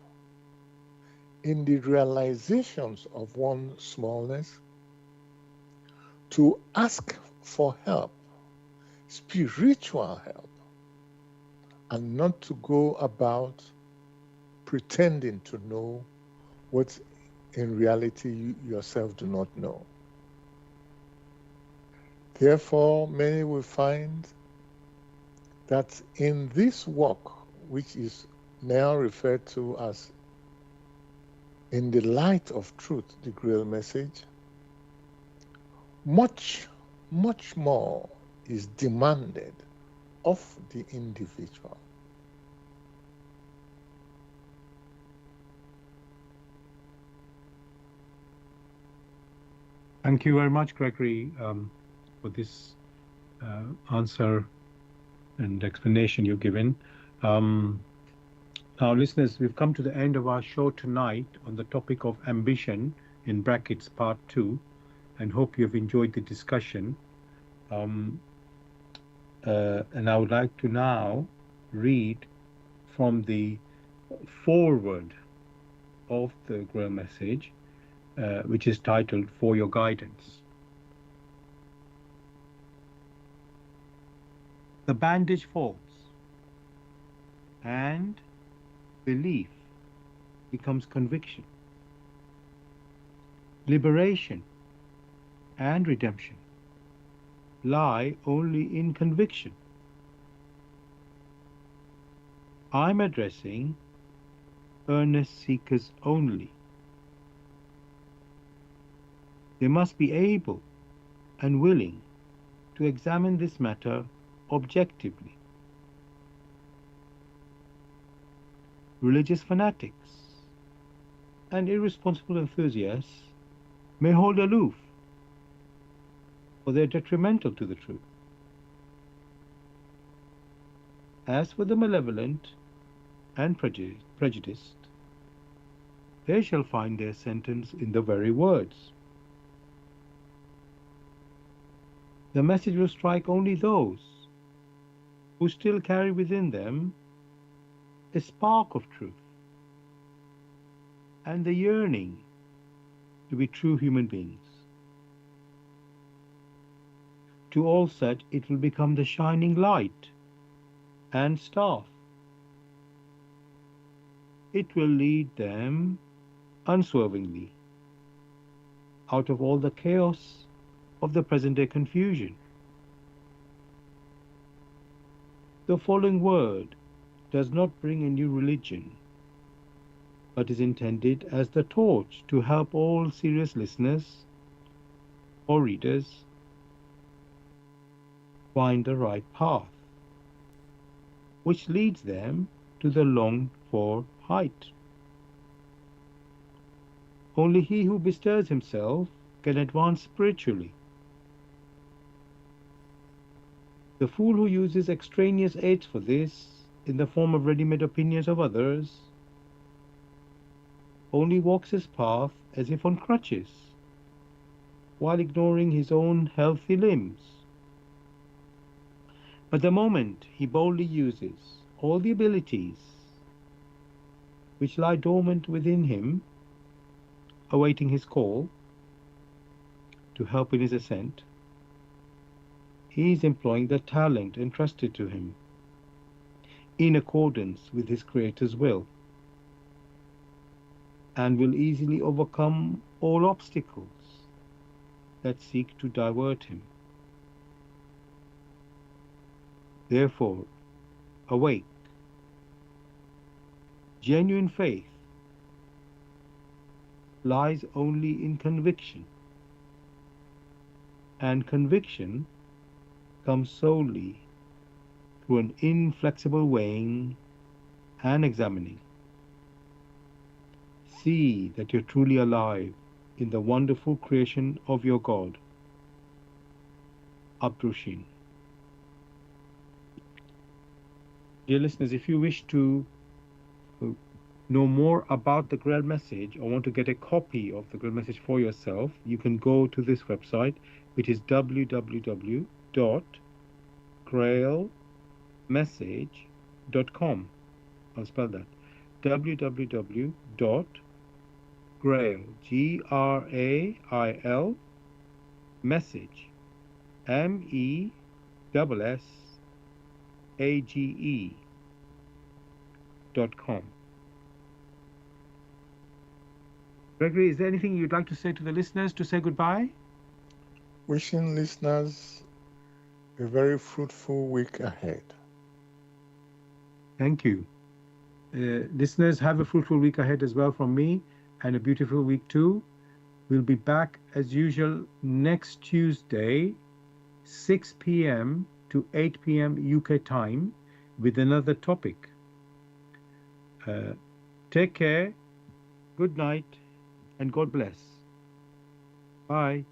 in the realizations of one's smallness, to ask for help, spiritual help, and not to go about pretending to know what in reality you yourself do not know. Therefore, many will find that in this walk, which is now referred to as in the light of truth, the Grail message, much, much more is demanded of the individual. Thank you very much, Gregory, for this answer and explanation you've given. Now, listeners, we've come to the end of our show tonight on the topic of ambition, in brackets part 2, and hope you've enjoyed the discussion. And I would like to now read from the foreword of the Grail message, which is titled For Your Guidance. The bandage falls, and belief becomes conviction. Liberation and redemption lie only in conviction. I'm addressing earnest seekers only. They must be able and willing to examine this matter objectively. Religious fanatics and irresponsible enthusiasts may hold aloof, for they're detrimental to the truth. As for the malevolent and prejudiced, they shall find their sentence in the very words. The message will strike only those who still carry within them a spark of truth and the yearning to be true human beings. To all such it will become the shining light and staff. It will lead them unswervingly out of all the chaos of the present day confusion. The following word does not bring a new religion, but is intended as the torch to help all serious listeners or readers find the right path, which leads them to the longed for height. Only he who bestirs himself can advance spiritually. The fool who uses extraneous aids for this, in the form of ready-made opinions of others, only walks his path as if on crutches, while ignoring his own healthy limbs. But the moment he boldly uses all the abilities which lie dormant within him, awaiting his call to help in his ascent, he is employing the talent entrusted to him in accordance with his Creator's will, and will easily overcome all obstacles that seek to divert him. Therefore, awake. Genuine faith lies only in conviction, and conviction comes solely through an inflexible weighing and examining. See that you're truly alive in the wonderful creation of your God. Abdushin. Dear listeners, if you wish to know more about the Grail message or want to get a copy of the Grail message for yourself, you can go to this website, which is www.grailmessage.com. I'll spell that. www.grail, Grail, message, message.com. Gregory, is there anything you'd like to say to the listeners to say goodbye? Wishing listeners a very fruitful week ahead. Thank you. Listeners, have a fruitful week ahead as well from me, and a beautiful week too. We'll be back as usual next Tuesday, 6 p.m. to 8 p.m. UK time, with another topic. Take care, good night, and God bless. Bye.